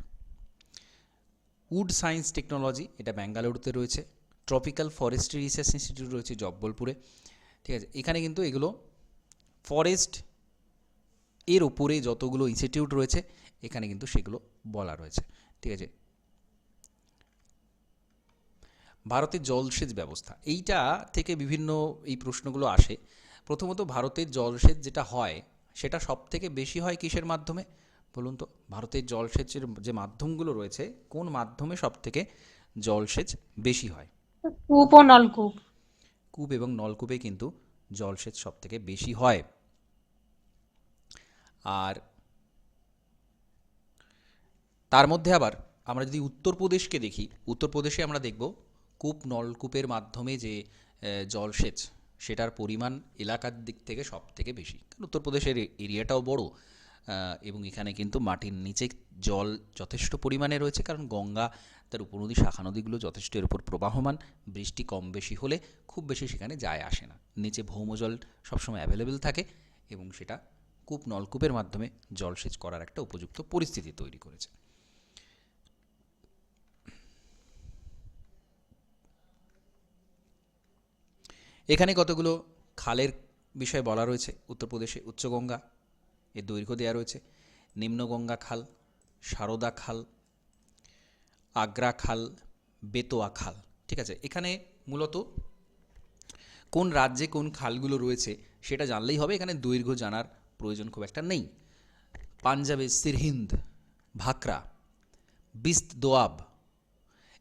উড সায়েন্স টেকনোলজি, এটা ব্যাঙ্গালুরুতে রয়েছে। ট্রপিক্যাল ফরেস্ট্রি রিসার্চ ইনস্টিটিউট রয়েছে জব্বলপুরে। ঠিক আছে, এখানে কিন্তু এগুলো ফরেস্ট এর ওপরে যতগুলো ইনস্টিটিউট রয়েছে এখানে কিন্তু সেগুলো বলা রয়েছে। ঠিক আছে, ভারতের জলসেচ ব্যবস্থা, এইটা থেকে বিভিন্ন এই প্রশ্নগুলো আসে। প্রথমত ভারতের জলসেচ যেটা হয় সেটা সব থেকে বেশি হয় কিসের মাধ্যমে বলুন তো? ভারতের জলসেচের যে মাধ্যমগুলো রয়েছে কোন মাধ্যমে সব থেকে জলসেচ বেশি হয়? কূপ ও নলকূপ। কূপ এবং নলকূপে কিন্তু জলসেচ সব থেকে বেশি হয়। আর তার মধ্যে আবার আমরা যদি উত্তরপ্রদেশকে দেখি, উত্তরপ্রদেশে আমরা দেখব কূপ নলকূপের মাধ্যমে যে জলসেচ সেটার পরিমাণ এলাকার দিক থেকে সব থেকে বেশি। কারণ উত্তরপ্রদেশের এরিয়াটাও বড়, এবং এখানে কিন্তু মাটির নিচে জল যথেষ্ট পরিমাণে রয়েছে, কারণ গঙ্গা তার উপনদী শাখা নদীগুলো যথেষ্ট এর উপর প্রবাহমান। বৃষ্টি কম বেশি হলে খুব বেশি সেখানে যায় আসে না, নিচে ভৌমজল সবসময় অ্যাভেলেবেল থাকে, এবং সেটা কূপ নলকূপের মাধ্যমে জলসেচ করার একটা উপযুক্ত পরিস্থিতি তৈরি করেছে। এখানে কতগুলো খালের বিষয়ে বলা রয়েছে। উত্তরপ্রদেশে উচ্চগঙ্গা, এর দৈর্ঘ্য দেওয়া রয়েছে, নিম্নগঙ্গা খাল, সারদা খাল, আগ্রা খাল, বেতোয়া খাল। ঠিক আছে, এখানে মূলত কোন রাজ্যে কোন খালগুলো রয়েছে সেটা জানলেই হবে, এখানে দৈর্ঘ্য জানার প্রয়োজন খুব একটা নেই। পাঞ্জাবে সিরহিন্দ, ভাকরা, বিস্ত দোয়াব,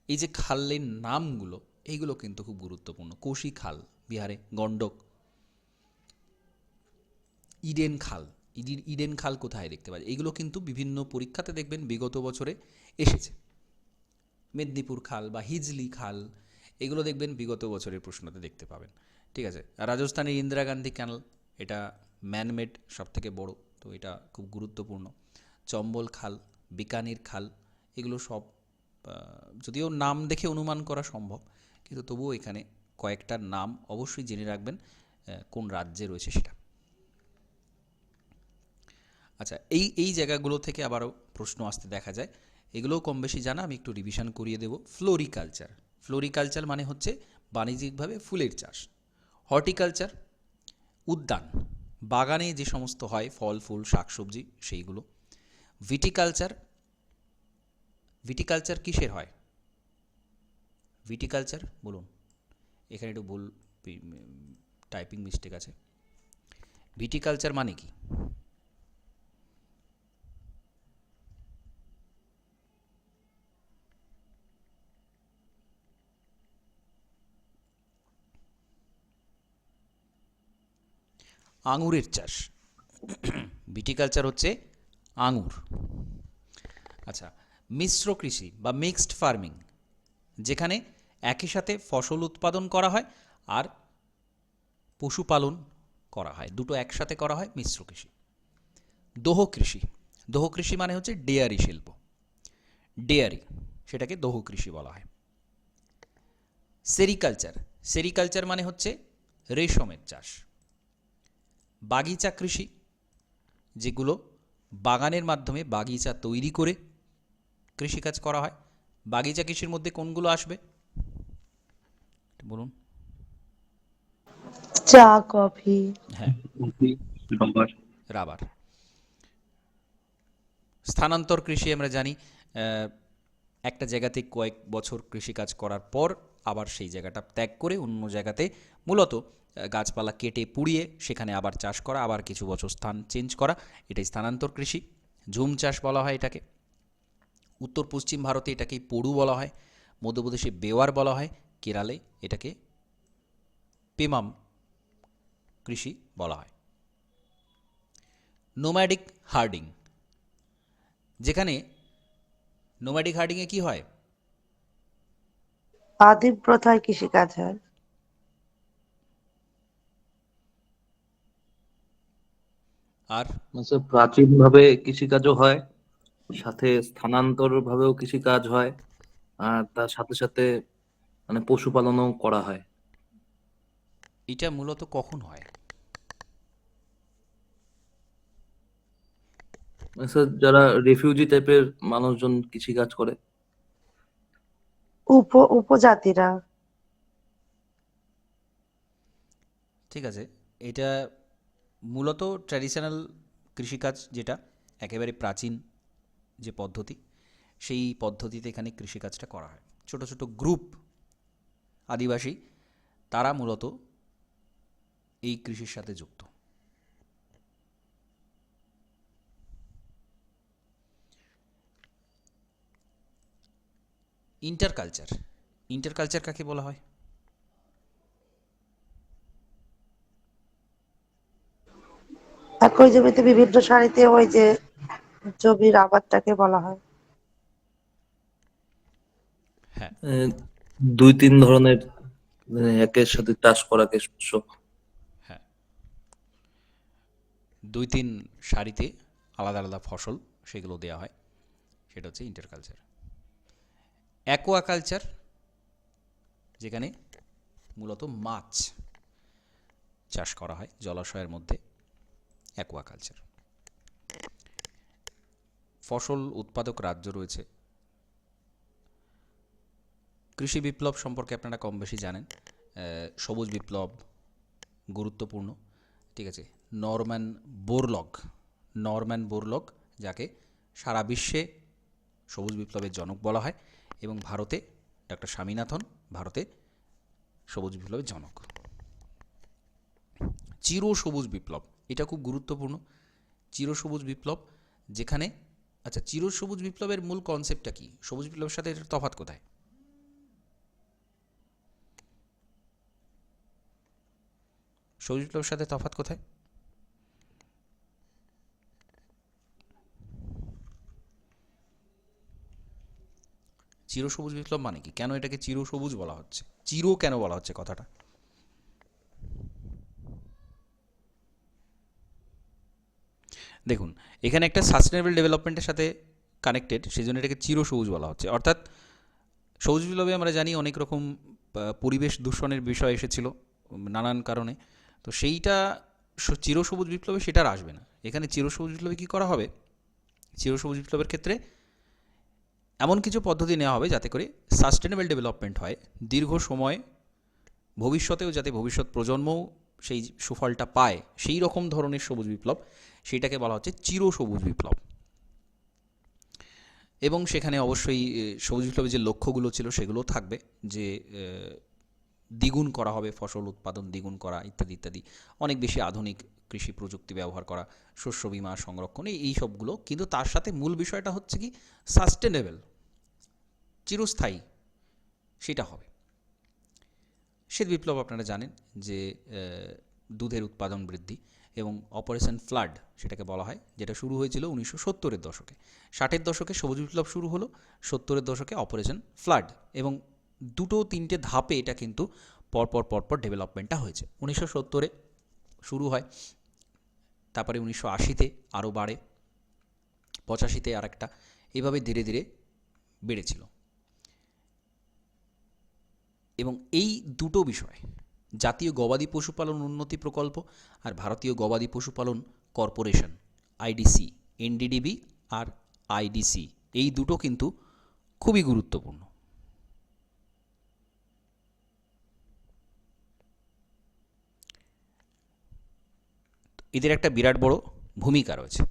এই যে খালের নামগুলো এইগুলো কিন্তু খুব গুরুত্বপূর্ণ। কোশি খাল বিহারে, গন্ডক, ইডেন খাল, ইডেন খাল কোথায় দেখতে পাই, এইগুলো কিন্তু বিভিন্ন পরীক্ষাতে দেখবেন বিগত বছরে এসেছে। মেদিনীপুর খাল বা হিজলি খাল, এগুলো দেখবেন বিগত বছরের প্রশ্নতে দেখতে পাবেন। ঠিক আছে, আর রাজস্থানের ইন্দিরা গান্ধী ক্যানাল, এটা ম্যানমেড, সব থেকে বড়, তো এটা খুব গুরুত্বপূর্ণ। চম্বল খাল, বিকানির খাল, এগুলো সব যদিও নাম দেখে অনুমান করা সম্ভব, কিন্তু তবুও এখানে কয়েকটা নাম অবশ্যই জেনে রাখবেন কোন রাজ্যে রয়েছে সেটা। আচ্ছা, এই জায়গাগুলো থেকে আবারও প্রশ্ন আসতে দেখা যায়, এগুলোও কম বেশি জানা, আমি একটু রিভিশন করিয়ে দেব। ফ্লোরিকালচার, ফ্লোরিকালচার মানে হচ্ছে বাণিজ্যিকভাবে ফুলের চাষ। হর্টিকালচার, উদ্যান, বাগানে যে সমস্ত হয় ফল ফুল শাকসবজি সেইগুলো। ভিটিকালচার, ভিটিকালচার কিসের হয়? ভিটিকালচার বলুন, এখানে একটু ভুল টাইপিং মিস্টেক আছে। ভিটিকালচার মানে কি? আঙুরের চাষ। ভিটিকালচার হচ্ছে আঙুর। আচ্ছা, মিশ্র কৃষি বা মিক্সড ফার্মিং, যেখানে একই সাথে ফসল উৎপাদন করা হয় আর পশুপালন করা হয়, দুটো একসাথে করা হয়, মিশ্র কৃষি। দোহ কৃষি, দোহ কৃষি মানে হচ্ছে ডেয়ারি শিল্প, ডেয়ারি, সেটাকে দোহ কৃষি বলা হয়। সেরিকালচার, সেরিকালচার মানে হচ্ছে রেশমের চাষ। বাগিচা কৃষি, যেগুলো বাগানের মাধ্যমে বাগিচা তৈরি করে কৃষিকাজ করা হয়। বাগিচা কৃষির মধ্যে কোনগুলো আসবে বলুন? চা, কফি। হ্যাঁ, রাবার। রাবার। স্থানান্তর কৃষি আমরা জানি, একটা জায়গাতে কয়েক বছর কৃষিকাজ করার পর আবার সেই জায়গাটা ত্যাগ করে অন্য জায়গাতে মূলত গাছপালা কেটে পুড়িয়ে সেখানে আবার চাষ করা, আবার কিছু বছর স্থান চেঞ্জ করা, এটাই স্থানান্তর কৃষি। ঝুম চাষ বলা হয় এটাকে। উত্তর পশ্চিম ভারতে এটাকে পড়ু বলা হয়, মধ্যপ্রদেশে বেওয়ার বলা হয়, কেরালে এটাকে পেমাম কৃষি বলা হয়। নোম্যাডিক হার্ডিং, যেখানে নোম্যাডিক হার্ডিংয়ে কি হয়? আদিম প্রথায় কৃষিকাজ হয়। আর প্রাচীন ভাবে কৃষিকাজও হয়, সাথে স্থানান্তর ভাবেও কৃষিকাজ হয়, আর তার সাথে সাথে মানে পশুপালনও করা হয়। এটা মূলত কখন হয়? স্যার, যারা রেফিউজি টাইপের মানুষজন কৃষিকাজ করে। উপজাতিরা। ঠিক আছে, এটা মূলত ট্র্যাডিশনাল কৃষিকাজ, যেটা একেবারে প্রাচীন যে পদ্ধতি, সেই পদ্ধতিতে এখানে কৃষিকাজটা করা হয়। ছোট ছোট গ্রুপ আদিবাসী, তারা মূলত এই কৃষির সাথে যুক্ত। ইন্টারকালচার, ইন্টারকালচার কাকে বলা হয়? একই জমিতে বিভিন্ন সারিতে ওই যে জমির আবাদটাকে বলা হয়। হ্যাঁ, দুই তিন ধরনের একের সাথে চাষ করাকে শস্য। হ্যাঁ, দুই তিন সারিতে আলাদা আলাদা ফসল সেগুলো দেওয়া হয়, সেটা হচ্ছে ইন্টারকালচার। অ্যাকোয়াকালচার, যেখানে মূলত মাছ চাষ করা হয় জলাশয়ের মধ্যে, অ্যাকোয়াকালচার। ফসল উৎপাদক রাজ্য রয়েছে। কৃষি বিপ্লব সম্পর্কে আপনারা কম বেশি জানেন, সবুজ বিপ্লব, গুরুত্বপূর্ণ, ঠিক আছে। নরম্যান বোরলগ, যাকে সারা বিশ্বে সবুজ বিপ্লবের জনক বলা হয়, এবং ভারতে ডক্টর স্বামীনাথন ভারতে সবুজ বিপ্লবের জনক। চিরসবুজ বিপ্লব, এটা খুব গুরুত্বপূর্ণ। চিরসবুজ বিপ্লব, যেখানে আচ্ছা, চিরসবুজ বিপ্লবের মূল কনসেপ্টটা কি, সবুজ বিপ্লবের সাথে এটার তফাৎ কোথায়? সবুজ বিপ্লবের সাথে তফাৎ কোথায়? চিরসবুজ বিপ্লব মানে কি, কেন এটাকে চিরসবুজ বলা হচ্ছে, চির কেন বলা হচ্ছে কথাটা? দেখুন, এখানে একটা সাস্টেনেবল ডেভেলপমেন্টের সাথে কানেক্টেড, সেই জন্য এটাকে চিরসবুজ বলা হচ্ছে। অর্থাৎ সবুজ বিপ্লবে আমরা জানি অনেক রকম পরিবেশ দূষণের বিষয় এসেছিল নানান কারণে, তো সেইটা চিরসবুজ বিপ্লবে সেটা আর আসবে না। এখানে চিরসবুজ বিপ্লবে কী করা হবে, চিরসবুজ বিপ্লবের ক্ষেত্রে এমন কিছু পদ্ধতি নেওয়া হবে যাতে করে সাস্টেনেবল ডেভেলপমেন্ট হয় দীর্ঘ সময়, ভবিষ্যতেও যাতে ভবিষ্যৎ প্রজন্মও সেই সুফলটা পায়, সেই রকম ধরনের সবুজ বিপ্লব, সেইটাকে বলা হচ্ছে চিরসবুজ বিপ্লব। এবং সেখানে অবশ্যই সবুজ বিপ্লবের যে লক্ষ্যগুলো ছিল সেগুলোও থাকবে, যে দ্বিগুণ করা হবে ফসল উৎপাদন, দ্বিগুণ করা ইত্যাদি ইত্যাদি, অনেক বেশি আধুনিক কৃষি প্রযুক্তি ব্যবহার করা, শস্য বীমা সংরক্ষণ, এই সবগুলো। কিন্তু তার সাথে মূল বিষয়টা হচ্ছে কি, সাস্টেনেবল, চিরস্থায়ী সেটা হবে। শ্বেত বিপ্লব আপনারা জানেন যে দুধের উৎপাদন বৃদ্ধি এবং অপারেশন ফ্লাড সেটাকে বলা হয়, যেটা শুরু হয়েছিল 1970-এর দশকে। 60-এর দশকে সবুজ বিপ্লব শুরু হলো, 70-এর দশকে অপারেশন ফ্লাড, এবং দুটো তিনটে ধাপে এটা কিন্তু পরপর ডেভেলপমেন্টটা হয়েছে। 1970-এ শুরু হয়, তারপরে 1980-তে আরও বাড়ে, 85-তে আর একটা, এইভাবে ধীরে ধীরে বেড়েছিল। এবং এই দুটো বিষয়, জাতীয় গবাদি পশুপালন উন্নতি প্রকল্প আর ভারতীয় গবাদি পশুপালন কর্পোরেশন আইডিসি, এনডিডিবি আর আইডিসি, এই দুটো কিন্তু খুবই গুরুত্বপূর্ণ। এদের একটা বিরাট বড় ভূমিকা রয়েছে।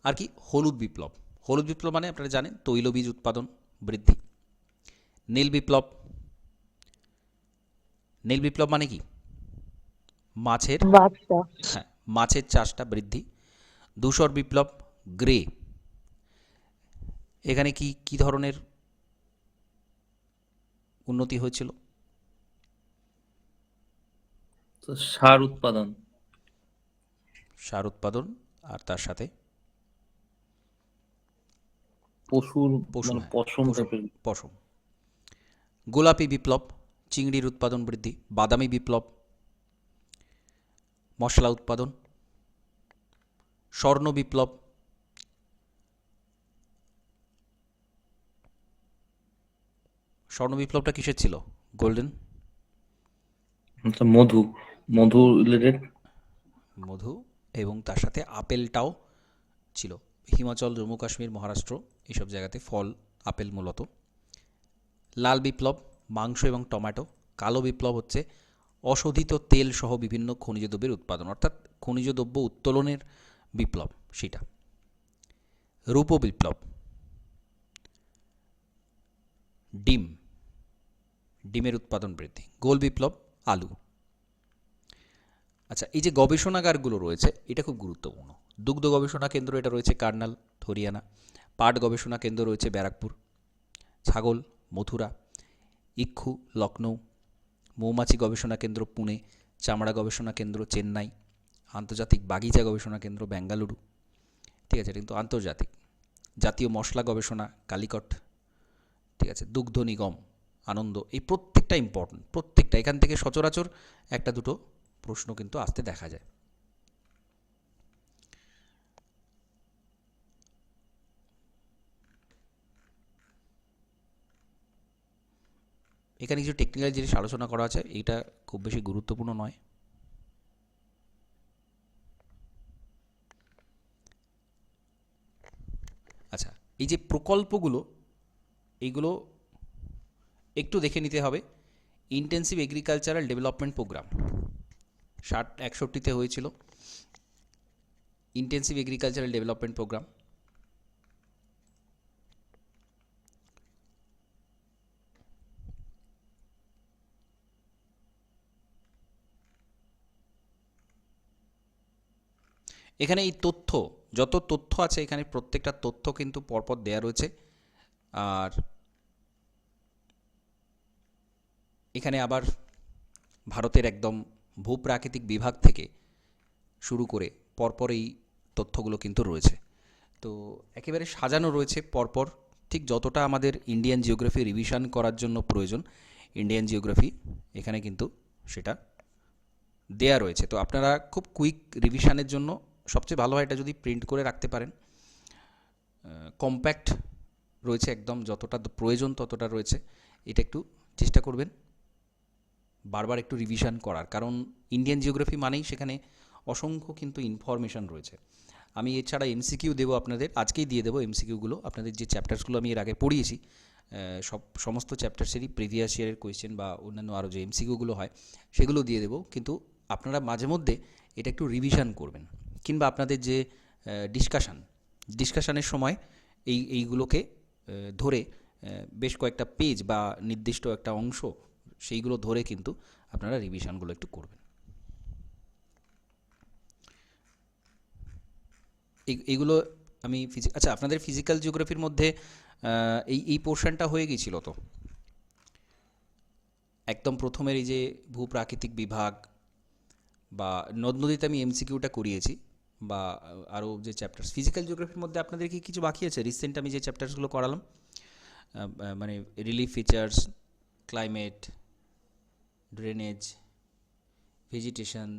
আর কি, হলুদ বিপ্লব। হলুদ বিপ্লব মানে আপনারা জানেন তৈলবীজ উৎপাদন বৃদ্ধি। নীল বিপ্লব, নীল বিপ্লব মানে কি, মাছের হ্যাঁ, মাছের চাষটা বৃদ্ধি। ধূসর বিপ্লব, গ্রে, এখানে কি কি ধরনের উন্নতি হয়েছিল? তো সার উৎপাদন, সার উৎপাদন, আর তার সাথে পশুর পশু, মানে হ্যাঁ, পশম পশু, টাইপের। পশম। গোলাপি বিপ্লব, চিংড়ির উৎপাদন বৃদ্ধি। বাদামি বিপ্লব, মশলা উৎপাদন। স্বর্ণ বিপ্লব, স্বর্ণ বিপ্লবটা কিসের ছিল? গোল্ডেন, আচ্ছা, মধু, মধু রিলেটেড। মধু, এবং তার সাথে আপেলটাও ছিল। হিমাচল, জম্মু কাশ্মীর, মহারাষ্ট্র এইসব জায়গাতে ফল আপেল মূলত। লাল বিপ্লব, মাংস এবং টমেটো। কালো বিপ্লব হচ্ছে অশোধিত তেল সহ বিভিন্ন খনিজ দ্রব্যের উৎপাদন, অর্থাৎ খনিজ দ্রব্য উত্তোলনের বিপ্লব সেটা। রূপ বিপ্লব, ডিম, ডিমের উৎপাদন বৃদ্ধি। গোল বিপ্লব, আলু। আচ্ছা, এই যে গবেষণাগারগুলো রয়েছে এটা খুব গুরুত্বপূর্ণ। দুগ্ধ গবেষণা কেন্দ্র এটা রয়েছে কার্নাল, হরিয়ানা। পাট গবেষণা কেন্দ্র রয়েছে ব্যারাকপুর। ছাগল, মথুরা। ইক্ষু, লখনৌ। মৌমাছি গবেষণা কেন্দ্র পুনে। চামড়া গবেষণা কেন্দ্র চেন্নাই। আন্তর্জাতিক বাগিচা গবেষণা কেন্দ্র বেঙ্গালুরু। ঠিক আছে, এটা কিন্তু আন্তর্জাতিক। জাতীয় মশলা গবেষণা কালিকট। ঠিক আছে, দুগ্ধ নিগম আনন্দ। এই প্রত্যেকটা ইম্পর্টেন্ট, প্রত্যেকটা। এখান থেকে সচরাচর একটা দুটো প্রশ্ন কিন্তু আসতে দেখা যায়। এখানে কিছু টেকনিক্যাল জিনিস আলোচনা করা আছে, এইটা খুব বেশি গুরুত্বপূর্ণ নয়। আচ্ছা, এই যে প্রকল্পগুলো, এইগুলো একটু দেখে নিতে হবে। ইন্টেন্সিভ এগ্রিকালচারাল ডেভেলপমেন্ট প্রোগ্রাম, 61-তে হয়েছিল ইন্টেন্সিভ এগ্রিকালচারাল ডেভেলপমেন্ট প্রোগ্রাম। এখানে এই তথ্য, যত তথ্য আছে এখানে প্রত্যেকটা তথ্য কিন্তু পরপর দেয়া রয়েছে। আর এখানে আবার ভারতের একদম ভূপ্রাকৃতিক বিভাগ থেকে শুরু করে পরপর এই তথ্যগুলো কিন্তু রয়েছে। তো একেবারে সাজানো রয়েছে পরপর, ঠিক যতটা আমাদের ইন্ডিয়ান জিওগ্রাফি রিভিশন করার জন্য প্রয়োজন, ইন্ডিয়ান জিওগ্রাফি এখানে কিন্তু সেটা দেয়া রয়েছে। তো আপনারা খুব কুইক রিভিশনের জন্য সবচেয়ে ভালো হয় এটা যদি প্রিন্ট করে রাখতে পারেন। কম্প্যাক্ট রয়েছে, একদম যতটা প্রয়োজন ততটা রয়েছে। এটা একটু চেষ্টা করবেন বারবার একটু রিভিশন করার, কারণ ইন্ডিয়ান জিওগ্রাফি মানেই সেখানে অসংখ্য কিন্তু ইনফরমেশান রয়েছে। আমি এছাড়া এমসিকিউ দেবো আপনাদের, আজকেই দিয়ে দেবো এমসিকিউগুলো। আপনাদের যে চ্যাপ্টার্সগুলো আমি এর আগে পড়িয়েছি সমস্ত চ্যাপ্টার্সেরই প্রিভিয়াস ইয়ারের কোয়েশ্চেন বা অন্যান্য আরও যে এমসিকিউগুলো হয় সেগুলো দিয়ে দেবো। কিন্তু আপনারা মাঝে মধ্যে এটা একটু রিভিশন করবেন, কিংবা আপনাদের যে ডিসকাশানের সময় এইগুলোকে ধরে বেশ কয়েকটা পেজ বা নির্দিষ্ট একটা অংশ সেইগুলো ধরে কিন্তু আপনারা রিভিশনগুলো একটু করবেন। এইগুলো আমি আচ্ছা, আপনাদের ফিজিক্যাল জিওগ্রাফির মধ্যে এই পোর্শনটা হয়ে গিয়েছিল তো, একদম প্রথমের এই যে ভূপ্রাকৃতিক বিভাগ বা নদ নদীতে আমি এমসিকিউটা করিয়েছি, বা আরও যে চ্যাপ্টার্স ফিজিক্যাল জিওগ্রাফির মধ্যে আপনাদের কি কিছু বাকি আছে? রিসেন্ট আমি যে চ্যাপ্টার্সগুলো করালাম, মানে relief features, climate, drainage, vegetation,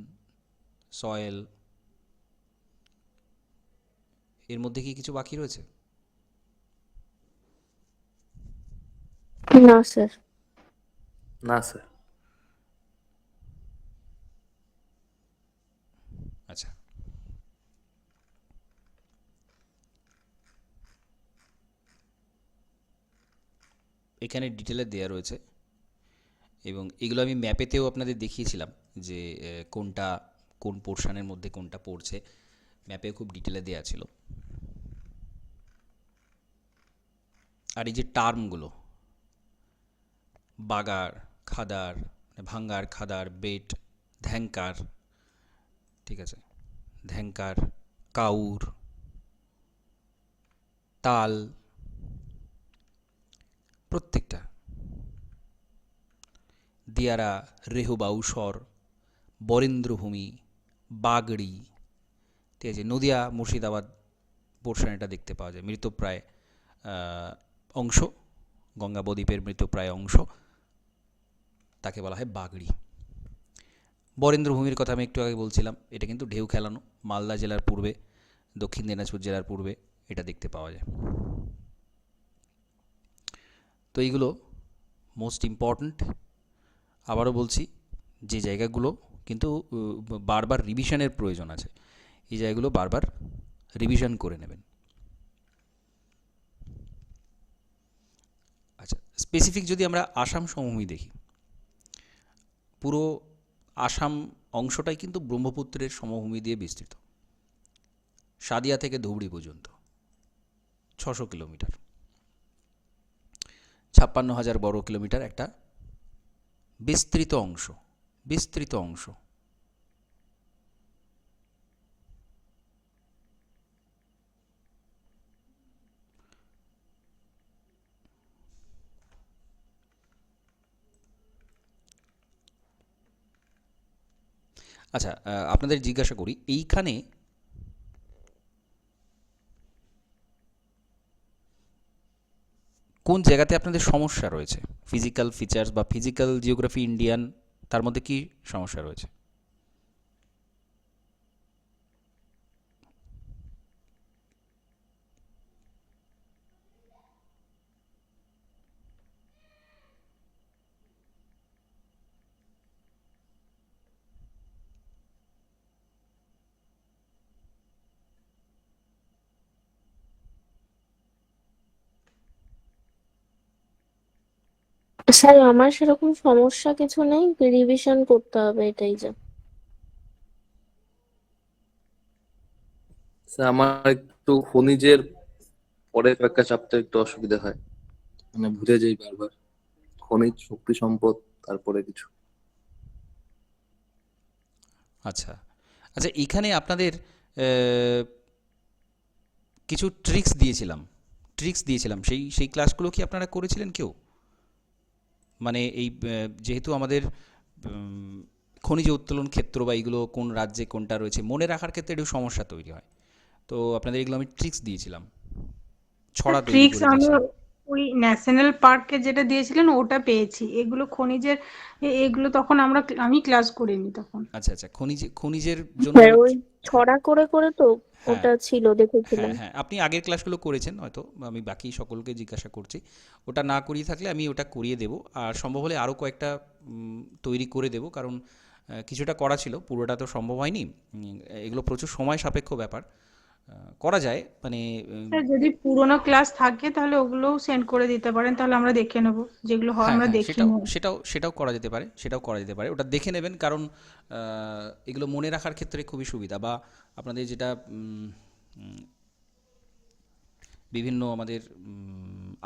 soil, এর মধ্যে কি কিছু বাকি রয়েছে? না স্যার। না স্যার। আচ্ছা, এখানে ডিটেলে দেয়া রয়েছে, এবং এগুলো আমি ম্যাপেতেও আপনাদের দেখিয়েছিলাম যে কোনটা কোন পোর্শনের মধ্যে কোনটা পড়ছে, ম্যাপে খুব ডিটেলে দেয়া ছিল। আর এই যে টার্মগুলো, বাগার, খাদার, ভাঙ্গার, খাদার, বেট, ধ্যাঙ্কার, ঠিক আছে, ধ্যাঙ্কার, কাউর, তাল, প্রত্যেকটা, দিয়ারা, রেহুবাউসর, বরেন্দ্রভূমি, বাগড়ি, ঠিক আছে, নদিয়া মুর্শিদাবাদ পোর্শন এটা দেখতে পাওয়া যায়। মৃতপ্রায় অংশ, গঙ্গা বদ্বীপের মৃতপ্রায় অংশ, তাকে বলা হয় বাগড়ি। বরেন্দ্রভূমির কথা আমি একটু আগে বলছিলাম, এটা কিন্তু ঢেউ খেলানো, মালদা জেলার পূর্বে, দক্ষিণ দিনাজপুর জেলার পূর্বে এটা দেখতে পাওয়া যায়। তো এইগুলো মোস্ট ইম্পর্ট্যান্ট। আবারও বলছি, যে জায়গাগুলো কিন্তু বারবার রিভিশনের প্রয়োজন আছে, এই জায়গাগুলো বারবার রিভিশন করে নেবেন। আচ্ছা, স্পেসিফিক যদি আমরা আসাম সমভূমি দেখি, পুরো আসাম অংশটাই কিন্তু ব্রহ্মপুত্রের সমভূমি দিয়ে বিস্তৃত, সাদিয়া থেকে ধুবড়ি পর্যন্ত 600 কিলোমিটার, 56,000 বর্গ কিলোমিটার একটা বিস্তৃত অংশ, বিস্তৃত অংশ। আচ্ছা, আপনাদের জিজ্ঞাসা করি, এইখানে কোন জায়গাতে আপনাদের সমস্যা রয়েছে? ফিজিক্যাল ফিচার্স বা ফিজিক্যাল জিওগ্রাফি ইন্ডিয়ান, তার মধ্যে কি সমস্যা রয়েছে? স্যার আমার সেরকম সমস্যা কিছু নেই, রিভিশন করতে হবে এটাই যা। স্যার আমার একটু খনিজের পরে কয়েকটা চাপতে একটু অসুবিধা হয়, মানে ভুলে যাই বারবার। খনিজ, শক্তি সম্পদ, তারপরে কিছু। আচ্ছা আচ্ছা, এখানে আপনাদের আহ, কিছু ট্রিক্স দিয়েছিলাম, সেই ক্লাসগুলো কি আপনারা করেছিলেন কেউ? মানে এই যেহেতু আমাদের খনিজ উত্তোলন ক্ষেত্র বা এইগুলো কোন রাজ্যে কোনটা রয়েছে মনে রাখার ক্ষেত্রে একটু সমস্যা তৈরি হয়। তো আপনাদের এগুলো আমি ট্রিক্স দিয়েছিলাম, ছড়া তৈরি ট্রিক্স করে আমি দিয়েছিলাম। ওই ন্যাশনাল পার্কে যেটা দিয়েছিলেন ওটা পেয়েছি, এগুলো খনিজের এগুলো তখন আমি ক্লাস করিনি তখন। আচ্ছা আচ্ছা, খনিজের জন্য হ্যাঁ, ওই ছড়া করে করে তো হ্যাঁ ওটা ছিল, দেখেছিলাম। হ্যাঁ হ্যাঁ, আপনি আগের ক্লাসগুলো করেছেন হয়তো, আমি বাকি সকলকে জিজ্ঞাসা করছি। ওটা না করিয়ে থাকলে আমি ওটা করিয়ে দেবো, আর সম্ভব হলে আরও কয়েকটা তৈরি করে দেবো, কারণ কিছুটা করা ছিল, পুরোটা তো সম্ভব হয়নি। এগুলো প্রচুর সময় সাপেক্ষ ব্যাপার, করা যায় মানে স্যার যদি পুরোনো ক্লাস থাকে তাহলে ওগুলোও সেন্ড করে দিতে পারেন, তাহলে আমরা দেখে নেব, যেগুলো হয় হ্যাঁ আমরা হ্যাঁ, দেখিনি। সেটাও করা যেতে পারে, ওটা দেখে নেবেন, কারণ এগুলো মনে রাখার ক্ষেত্রে খুবই সুবিধা। বা আপনাদের যেটা বিভিন্ন আমাদের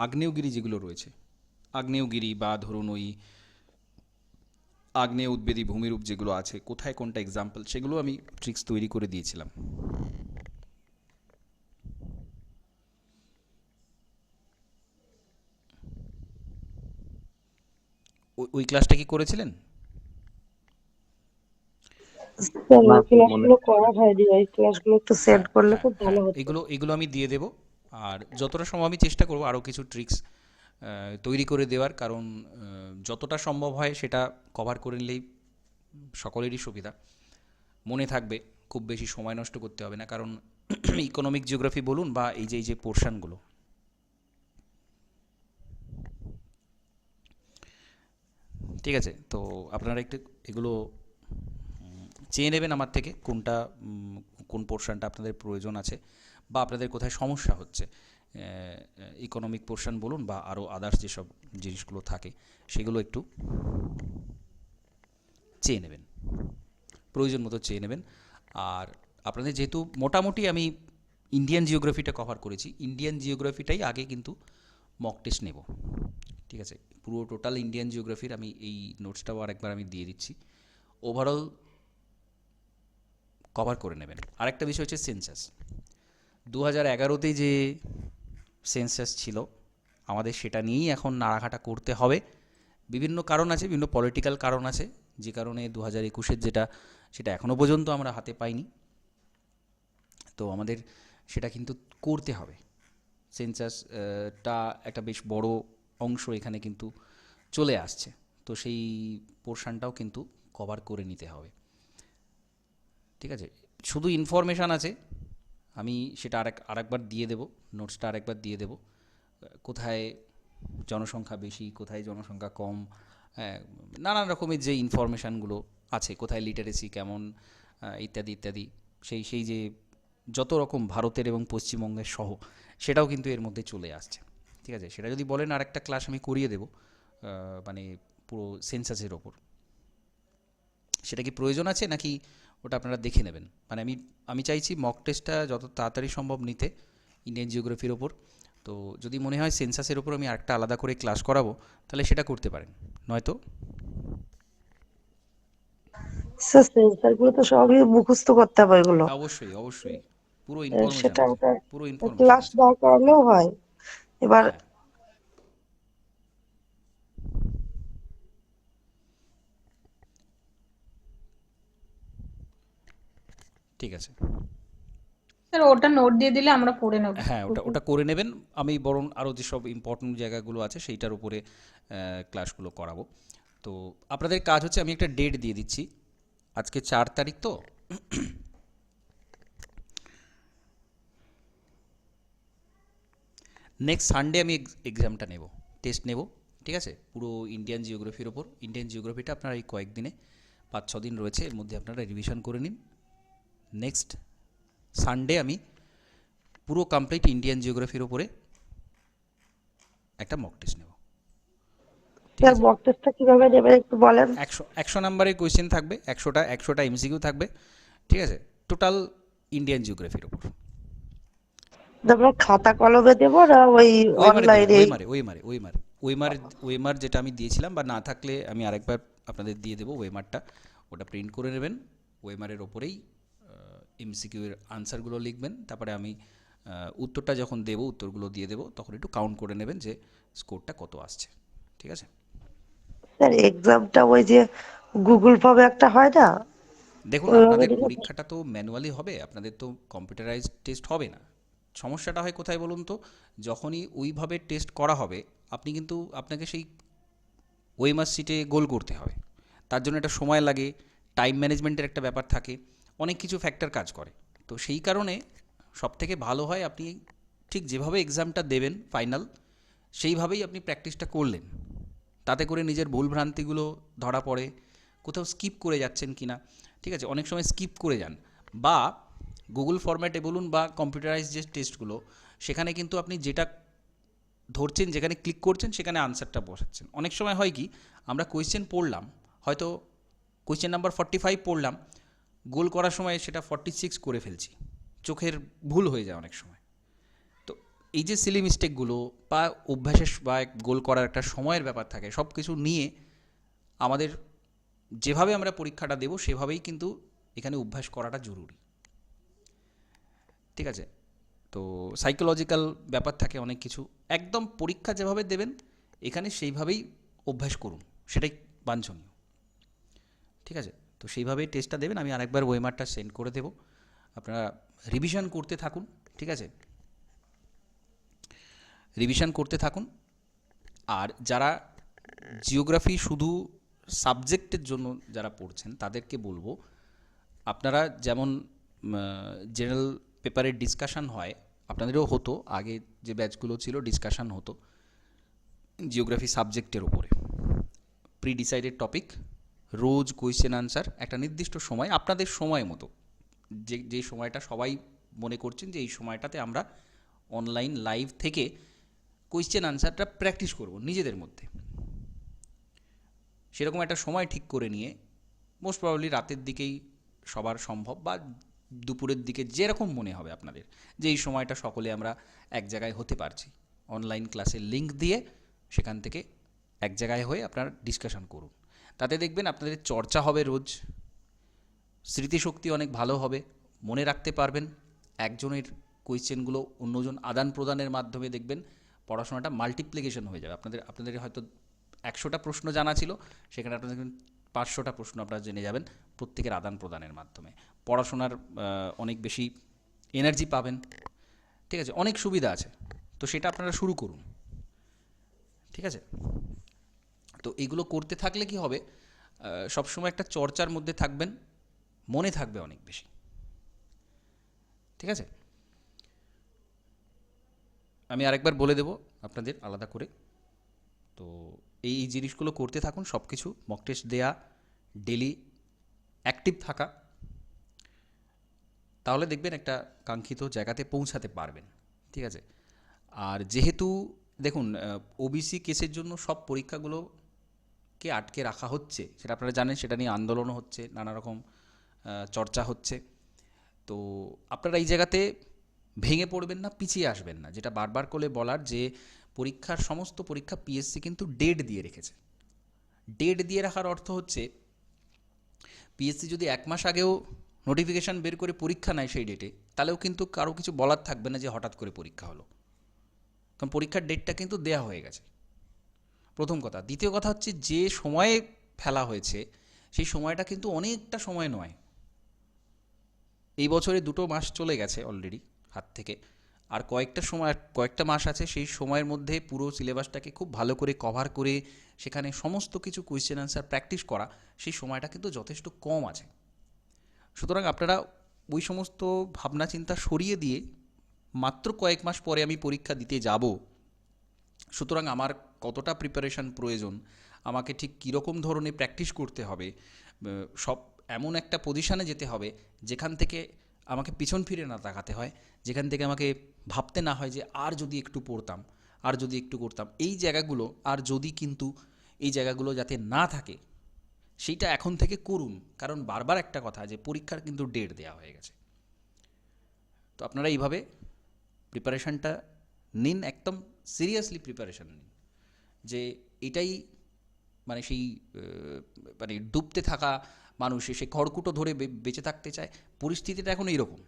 আগ্নেয়গিরি যেগুলো রয়েছে, আগ্নেয়গিরি বা ধরুন ওই আগ্নেয় উদ্বেদী ভূমিরূপ যেগুলো আছে, কোথায় কোনটা এক্সাম্পল, সেগুলো আমি ট্রিক্স তৈরি করে দিয়েছিলাম। ওই ক্লাসটা কি করেছিলেন? স্যার না ওই স্যার, মনে ক্লাসগুলো করা হয়নি, ওই ক্লাসগুলো একটু সেন্ড হ্যাঁ করলে হ্যাঁ খুব ভালো হ্যাঁ, হতো। এগুলো আমি দিয়ে দেবো। আর যতটা সম্ভব আমি চেষ্টা করবো আরও কিছু ট্রিক্স তৈরি করে দেওয়ার, কারণ যতটা সম্ভব হয় সেটা কভার করে নিলেই সকলেরই সুবিধা, মনে থাকবে, খুব বেশি সময় নষ্ট করতে হবে না। কারণ ইকোনমিক জিওগ্রাফি বলুন বা এই যে পোর্শনগুলো, ঠিক আছে, তো আপনারা একটু এগুলো চেয়ে নেবেন আমার থেকে, কোনটা কোন পোর্শনটা আপনাদের প্রয়োজন আছে বা আপনাদের কোথায় সমস্যা হচ্ছে। ইকোনমিক পোর্শন বলুন বা আরও আদার্স যেসব জিনিসগুলো থাকে সেগুলো একটু চেয়ে নেবেন, প্রয়োজন মতো চেয়ে নেবেন। আর আপনাদের যেহেতু মোটামুটি আমি ইন্ডিয়ান জিওগ্রাফিটা কভার করেছি, ইন্ডিয়ান জিওগ্রাফিটাই আগে কিন্তু মক টেস্ট নেব, ঠিক আছে? পুরো টোটাল ইন্ডিয়ান জিওগ্রাফির আমি এই নোটসটাও আরেকবার আমি দিয়ে দিচ্ছি, ওভারঅল কভার করে নেবেন। আরেকটা বিষয় হচ্ছে সেন্সাস। 2011-তেই যে সেন্সাস ছিল আমাদের, সেটা নিয়েই এখন নাড়াঘাটা করতে হবে। বিভিন্ন কারণ আছে, বিভিন্ন পলিটিক্যাল কারণ আছে, যে কারণে 2021-এর যেটা, সেটা এখনও পর্যন্ত আমরা হাতে পাইনি। তো আমাদের সেটা কিন্তু করতে হবে। সেন্সাসটা একটা বেশ বড় অংশ এখানে কিন্তু চলে আসছে, তো সেই পোর্শনটাও কিন্তু কভার করে নিতে হবে, ঠিক আছে? শুধু ইনফরমেশান আছে, আমি সেটা আরেকবার দিয়ে দেবো, নোটসটা আরেকবার দিয়ে দেবো, কোথায় জনসংখ্যা বেশি, কোথায় জনসংখ্যা কম, হ্যাঁ, নানান রকমের যে ইনফরমেশানগুলো আছে, কোথায় লিটারেসি কেমন, ইত্যাদি ইত্যাদি, সেই যে যত রকম ভারতের এবং পশ্চিমবঙ্গের সহ, সেটাও কিন্তু এর মধ্যে চলে আসছে, ঠিক আছে? সেটা যদি বলেন আরেকটা ক্লাস আমি করিয়ে দেবো, মানে পুরো সেন্সাসের ওপর। সেটা কি প্রয়োজন আছে নাকি ওটা আপনারা দেখে নেবেন? মানে আমি চাইছি মক টেস্টটা যত তাড়াতাড়ি সম্ভব নিতে ইন্ডিয়ান জিওগ্রাফির ওপর। তো যদি মনে হয় সেন্সাসের ওপর আমি আরেকটা আলাদা করে ক্লাস করাবো, তাহলে সেটা করতে পারেন, নয়তো স্যার সেন্সার গুলো তো সবই মুখস্থ করতে হবে এগুলো। অবশ্যই অবশ্যই পুরো সেটা ইনফরমেশান আছে, ওটা পুরো ইনফরমেশান ক্লাস আছে। না করালেও হয়। এবার হ্যাঁ, ঠিক আছে। স্যার ওটা নোট দিয়ে দিলে আমরা পড়ে নেব। হ্যাঁ, ওটা ওটা করে নেবেন। আমি বরং আরও যেসব ইম্পর্টেন্ট জায়গাগুলো আছে সেইটার উপরে ক্লাসগুলো করাবো। তো আপনাদের কাজ হচ্ছে, আমি একটা ডেট দিয়ে দিচ্ছি, আজকে 4 তারিখ, তো নেক্সট সানডে আমি এক্সামটা নেব, টেস্ট নেব, ঠিক আছে? পুরো ইন্ডিয়ান জিওগ্রাফির ওপর। ইন্ডিয়ান জিওগ্রাফিটা আপনারা এই কয়েকদিনে 5-6 দিন রয়েছে, এর মধ্যে আপনারা রিভিশন করে নিন। নেক্সট সানডে আমি পুরো কমপ্লিট ইন্ডিয়ান জিওগ্রাফির ওপরে একটা মক টেস্ট নেব, ঠিক স্যার আছে? মক টেস্টটা কিভাবে নেবেন একটু বলেন। 100 নাম্বারের কোয়েশ্চেন থাকবে, 100টা এমসিকিউ থাকবে, ঠিক আছে? টোটাল ইন্ডিয়ান জিওগ্রাফির ওপর, আমরা খাতা কলমে দেবো না ওই ওয়েমারে দেবেন, অনলাইনে? ওয়েমার যেটা আমি দিয়েছিলাম, বা না থাকলে আমি আরেকবার আপনাদের দিয়ে দেবো ওয়েমারটা, ওটা প্রিন্ট করে নেবেন। ওয়েমারের ওপরেই এমসিকিউ এর আনসারগুলো লিখবেন, তারপরে আমি উত্তরটা যখন দেবো, উত্তরগুলো দিয়ে দেবো, তখন একটু কাউন্ট করে নেবেন যে স্কোরটা কত আসছে। ঠিক আছে? স্যার এক্সামটা ওই যে গুগল ফর্মে একটা হয় না, দেখুন, ওইভাবে আপনাদের দিলে? পরীক্ষাটা তো ম্যানুয়ালি হবে, আপনাদের তো কম্পিউটারাইজড টেস্ট হবে না। সমস্যাটা হয় কোথায় বলুন তো, যখনই ওইভাবে টেস্ট করা হবে, আপনি কিন্তু আপনাকে সেই ওয়েমার শিটে গোল করতে হবে। তার জন্য একটা সময় লাগে, টাইম ম্যানেজমেন্টের একটা ব্যাপার থাকে, অনেক কিছু ফ্যাক্টর কাজ করে। তো সেই কারণে সবথেকে ভালো হয় আপনি ঠিক যেভাবে এক্সামটা দেবেন ফাইনাল, সেইভাবেই আপনি প্র্যাকটিসটা করলেন। তাতে করে নিজের ভুলভ্রান্তিগুলো ধরা পড়ে, কোথাও স্কিপ করে যাচ্ছেন কি না। ঠিক আছে? অনেক সময় স্কিপ করে যান, বা গুগল ফরম্যাটে বলুন বা কম্পিউটারাইজ যে টেস্টগুলো, সেখানে কিন্তু আপনি যেটা ধরছেন, যেখানে ক্লিক করছেন, সেখানে আনসারটা বসাচ্ছেন। অনেক সময় হয় কি, আমরা কোয়েশ্চেন পড়লাম, হয়তো কোয়েশ্চেন নাম্বার 45 পড়লাম, গোল করার সময় সেটা 46 করে ফেলছি, চোখের ভুল হয়ে যায় অনেক সময়। তো এই যে সিলি মিস্টেকগুলো বা অভ্যাসের বা গোল করার একটা সময়ের ব্যাপার থাকে, সব কিছু নিয়ে আমাদের যেভাবে আমরা পরীক্ষাটা দেব সেভাবেই কিন্তু এখানে অভ্যাস করাটা জরুরি। ঠিক আছে? তো সাইকোলজিক্যাল ব্যাপার থাকে অনেক কিছু, একদম পরীক্ষা যেভাবে দেবেন এখানে সেইভাবেই অভ্যাস করুন, সেটাই বাঞ্ছনীয়। ঠিক আছে? তো সেইভাবেই টেস্টটা দেবেন। আমি আরেকবার ওয়েমারটা সেন্ড করে দেবো, আপনারা রিভিশন করতে থাকুন। ঠিক আছে? রিভিশন করতে থাকুন। আর যারা জিওগ্রাফি শুধু সাবজেক্টের জন্য যারা পড়ছেন, তাদেরকে বলবো, আপনারা যেমন জেনারেল পেপারের ডিসকাশন হয়, আপনাদেরও হতো আগে, যে ব্যাচগুলো ছিল ডিসকাশন হতো জিওগ্রাফি সাবজেক্টের ওপরে, প্রি ডিসাইডেড টপিক, রোজ কোয়েশ্চেন আনসার, একটা নির্দিষ্ট সময়, আপনাদের সময় মতো, যে সময়টা সবাই মনে করছেন যে এই সময়টাতে আমরা অনলাইন লাইভ থেকে কোয়েশ্চেন আনসারটা প্র্যাকটিস করব নিজেদের মধ্যে, সেরকম একটা সময় ঠিক করে নিয়ে, মোস্ট প্রবাবলি রাতের দিকেই সবার সম্ভব, বা দুপুরের দিকে যেরকম মনে হবে আপনাদের, যে এই সময়টা সকলে আমরা এক জায়গায় হতে পারছি, অনলাইন ক্লাসের লিঙ্ক দিয়ে সেখান থেকে এক জায়গায় হয়ে আপনারা ডিসকাশন করুন। তাতে দেখবেন আপনাদের চর্চা হবে রোজ, স্মৃতিশক্তি অনেক ভালো হবে, মনে রাখতে পারবেন, একজনের কোয়েশ্চেনগুলো অন্যজন আদান প্রদানের মাধ্যমে দেখবেন পড়াশোনাটা মাল্টিপ্লিকেশন হয়ে যাবে। আপনাদের হয়তো 100টা প্রশ্ন জানা ছিল, সেখানে আপনাদের দেখবেন 500টা প্রশ্ন আপনারা জেনে যাবেন প্রত্যেকের আদান প্রদানের মাধ্যমে। পড়াশোনার অনেক বেশি এনার্জি পাবেন। ঠিক আছে? অনেক সুবিধা আছে, তো সেটা আপনারা শুরু করুন। ঠিক আছে? তো এইগুলো করতে থাকলে কি হবে, সবসময় একটা চর্চার মধ্যে থাকবেন, মনে থাকবে অনেক বেশি। ঠিক আছে? আমি আরেকবার বলে দেব আপনাদের আলাদা করে। তো এই জিনিসগুলো করতে থাকুন, সব কিছু মক টেস্ট দেয়া, ডেলি অ্যাক্টিভ থাকা, তাহলে দেখবেন একটা কাঙ্ক্ষিত জায়গাতে পৌঁছাতে পারবেন। ঠিক আছে? আর যেহেতু দেখুন, ওবিসি কেসের জন্য সব পরীক্ষাগুলোকে আটকে রাখা হচ্ছে, সেটা আপনারা জানেন, সেটা নিয়ে আন্দোলনও হচ্ছে, নানা রকম চর্চা হচ্ছে। তো আপনারা এই জায়গাতে ভেঙে পড়বেন না, পিছিয়ে আসবেন না, যেটা বারবার করে বলার, যে সমস্ত পরীক্ষা পিএসসি কিন্তু ডেট দিয়ে রেখেছে। ডেট দিয়ে রাখার অর্থ হচ্ছে, পিএসসি যদি 1 মাস আগেও নোটিফিকেশান বের করে পরীক্ষা নেয় সেই ডেটে, তাহলেও কিন্তু কারো কিছু বলার থাকবে না যে হঠাৎ করে পরীক্ষা হলো, কারণ পরীক্ষার ডেটটা কিন্তু দেয়া হয়ে গেছে। প্রথম কথা। দ্বিতীয় কথা হচ্ছে, যে সময়ে ফেলা হয়েছে সেই সময়টা কিন্তু অনেকটা সময় নয়। এই বছরে 2টো মাস চলে গেছে অলরেডি হাত থেকে, আর কয়েকটা মাস আছে, সেই সময়ের মধ্যে পুরো সিলেবাসটাকে খুব ভালো করে কভার করে সেখানে সমস্ত কিছু কোয়েশ্চেন আনসার প্র্যাকটিস করা, সেই সময়টা কিন্তু যথেষ্ট কম আছে। সুতরাং আপনারা ওই সমস্ত ভাবনা চিন্তা সরিয়ে দিয়ে, মাত্র কয়েক মাস পরে আমি পরীক্ষা দিতে যাব, সুতরাং আমার কতটা প্রিপারেশান প্রয়োজন, আমাকে ঠিক কীরকম ধরনের প্র্যাকটিস করতে হবে, সব এমন একটা পজিশানে যেতে হবে যেখান থেকে আমাকে পিছন ফিরে না তাকাতে হয়, যেখান থেকে আমাকে ভাবতে না হয় যে আর যদি একটু পড়তাম, আর যদি একটু করতাম, এই জায়গাগুলো আর যদি কিন্তু এই জায়গাগুলো যাতে না থাকে, সেইটা এখন থেকে করুন। কারণ বারবার একটা কথা, যে পরীক্ষার কিন্তু ডেট দেওয়া হয়ে গেছে। তো আপনারা এইভাবে প্রিপারেশানটা নিন, একদম সিরিয়াসলি প্রিপারেশান নিন, যে এটাই মানে সেই মানে ডুবতে থাকা মানুষ সে খড়কুটো ধরে বেঁচে থাকতে চায়। পরিস্থিতিটা এখন এইরকম,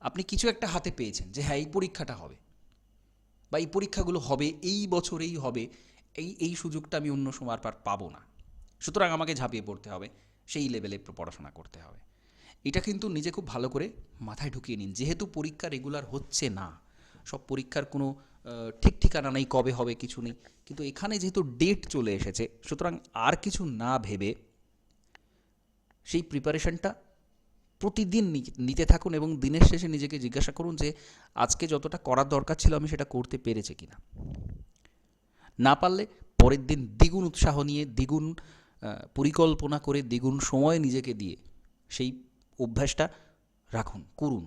আপনি কিছু একটা হাতে পেয়েছেন যে হ্যাঁ এই পরীক্ষাটা হবে বা এই পরীক্ষাগুলো হবে, এই বছরেই হবে, এই সুযোগটা আমি অন্য সময় আর পাবো না, সুতরাং আমাকে ঝাঁপিয়ে পড়তে হবে, সেই লেভেলে পড়াশোনা করতে হবে। এটা কিন্তু নিজে খুব ভালো করে মাথায় ঢুকিয়ে নিন। যেহেতু পরীক্ষা রেগুলার হচ্ছে না, সব পরীক্ষার কোনো ঠিক ঠিকানা নেই, কবে হবে কিছু নেই, কিন্তু এখানে যেহেতু ডেট চলে এসেছে, সুতরাং আর কিছু না ভেবে সেই প্রিপারেশনটা প্রতিদিন নিতে থাকুন এবং দিনের শেষে নিজেকে জিজ্ঞাসা করুন যে আজকে যতটা করার দরকার ছিল আমি সেটা করতে পেরেছি কিনা। না পারলে পরের দিন দ্বিগুণ উৎসাহ নিয়ে, দ্বিগুণ পরিকল্পনা করে, দ্বিগুণ সময় নিজেকে দিয়ে সেই অভ্যাসটা রাখুন, করুন।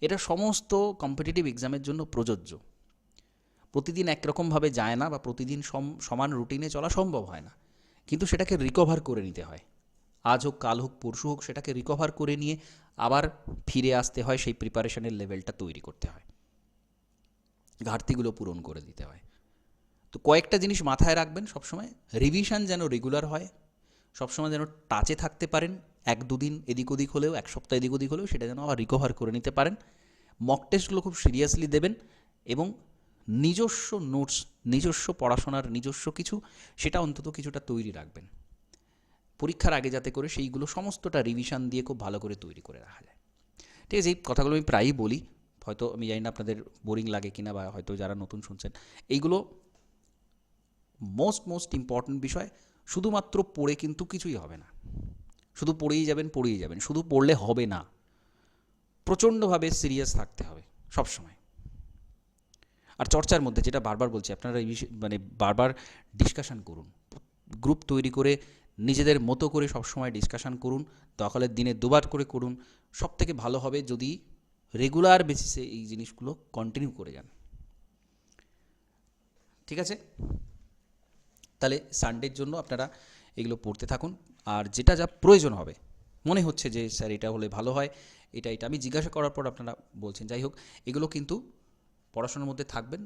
এটা সমস্ত কম্পিটিটিভ এক্সামের জন্য প্রযোজ্য। প্রতিদিন একরকমভাবে যায় না বা প্রতিদিন সমান রুটিনে চলা সম্ভব হয় না, কিন্তু সেটাকে রিকভার করে নিতে হয়। আজ হোক, কাল হোক, পরশু হোক, সেটাকে রিকভার করে নিয়ে আবার ফিরে আসতে হয়, সেই প্রিপারেশনের লেভেলটা তৈরি করতে হয়, ঘাটতিগুলো পূরণ করে দিতে হয়। তো কয়েকটা জিনিস মাথায় রাখবেন সবসময়। রিভিশন যেন রেগুলার হয়, সবসময় যেন টাচে থাকতে পারেন, 1-2 দিন এদিক ওদিক হলেও, 1 সপ্তাহ এদিক ওদিক হলেও সেটা যেন আবার রিকভার করে নিতে পারেন। মক টেস্টগুলো খুব সিরিয়াসলি দেবেন এবং নিজস্ব নোটস, নিজস্ব পড়াশোনার নিজস্ব কিছু, সেটা অন্তত কিছুটা তৈরি রাখবেন পরীক্ষার আগে, যাতে করে সেইগুলো সমস্তটা রিভিশন দিয়ে খুব ভালো করে তৈরি করে রাখা যায়। ঠিক আছে, এই কথাগুলো আমি প্রায়ই বলি, হয়তো আমি জানি না আপনাদের বোরিং লাগে কিনা, বা হয়তো যারা নতুন শুনছেন, এইগুলো মোস্ট ইম্পর্ট্যান্ট বিষয়। শুধুমাত্র পড়ে কিন্তু কিছুই হবে না, শুধু পড়েই যাবেন, শুধু পড়লে হবে না, প্রচণ্ডভাবে সিরিয়াস থাকতে হবে সবসময়। আর চর্চার মধ্যে, যেটা বারবার বলছি, আপনারা এই বিষয়ে মানে বারবার ডিসকাশান করুন, গ্রুপ তৈরি করে নিজেদের মতো করে সবসময় ডিসকাশান করুন, দরকার দিনে 2বার করে করুন। সব থেকে ভালো হবে যদি রেগুলার বেসিসে এই জিনিসগুলো কন্টিনিউ করে যান। ঠিক আছে, তাহলে সানডের জন্য আপনারা এগুলো পড়তে থাকুন, আর যেটা যা প্রয়োজন হবে, মনে হচ্ছে যে স্যার এটা হলে ভালো হয়, এটা আমি জিজ্ঞাসা করার পর আপনারা বলছেন, যাই হোক, এগুলো কিন্তু পড়াশোনার মধ্যে থাকবেন।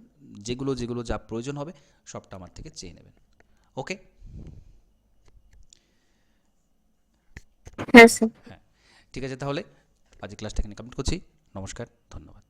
যেগুলো যা প্রয়োজন হবে সবটা আমার থেকে চেয়ে নেবেন। ওকে, হ্যাঁ স্যার। হ্যাঁ, ঠিক আছে, তাহলে আজকে ক্লাসটা এখানে কমপ্লিট করছি। নমস্কার, ধন্যবাদ।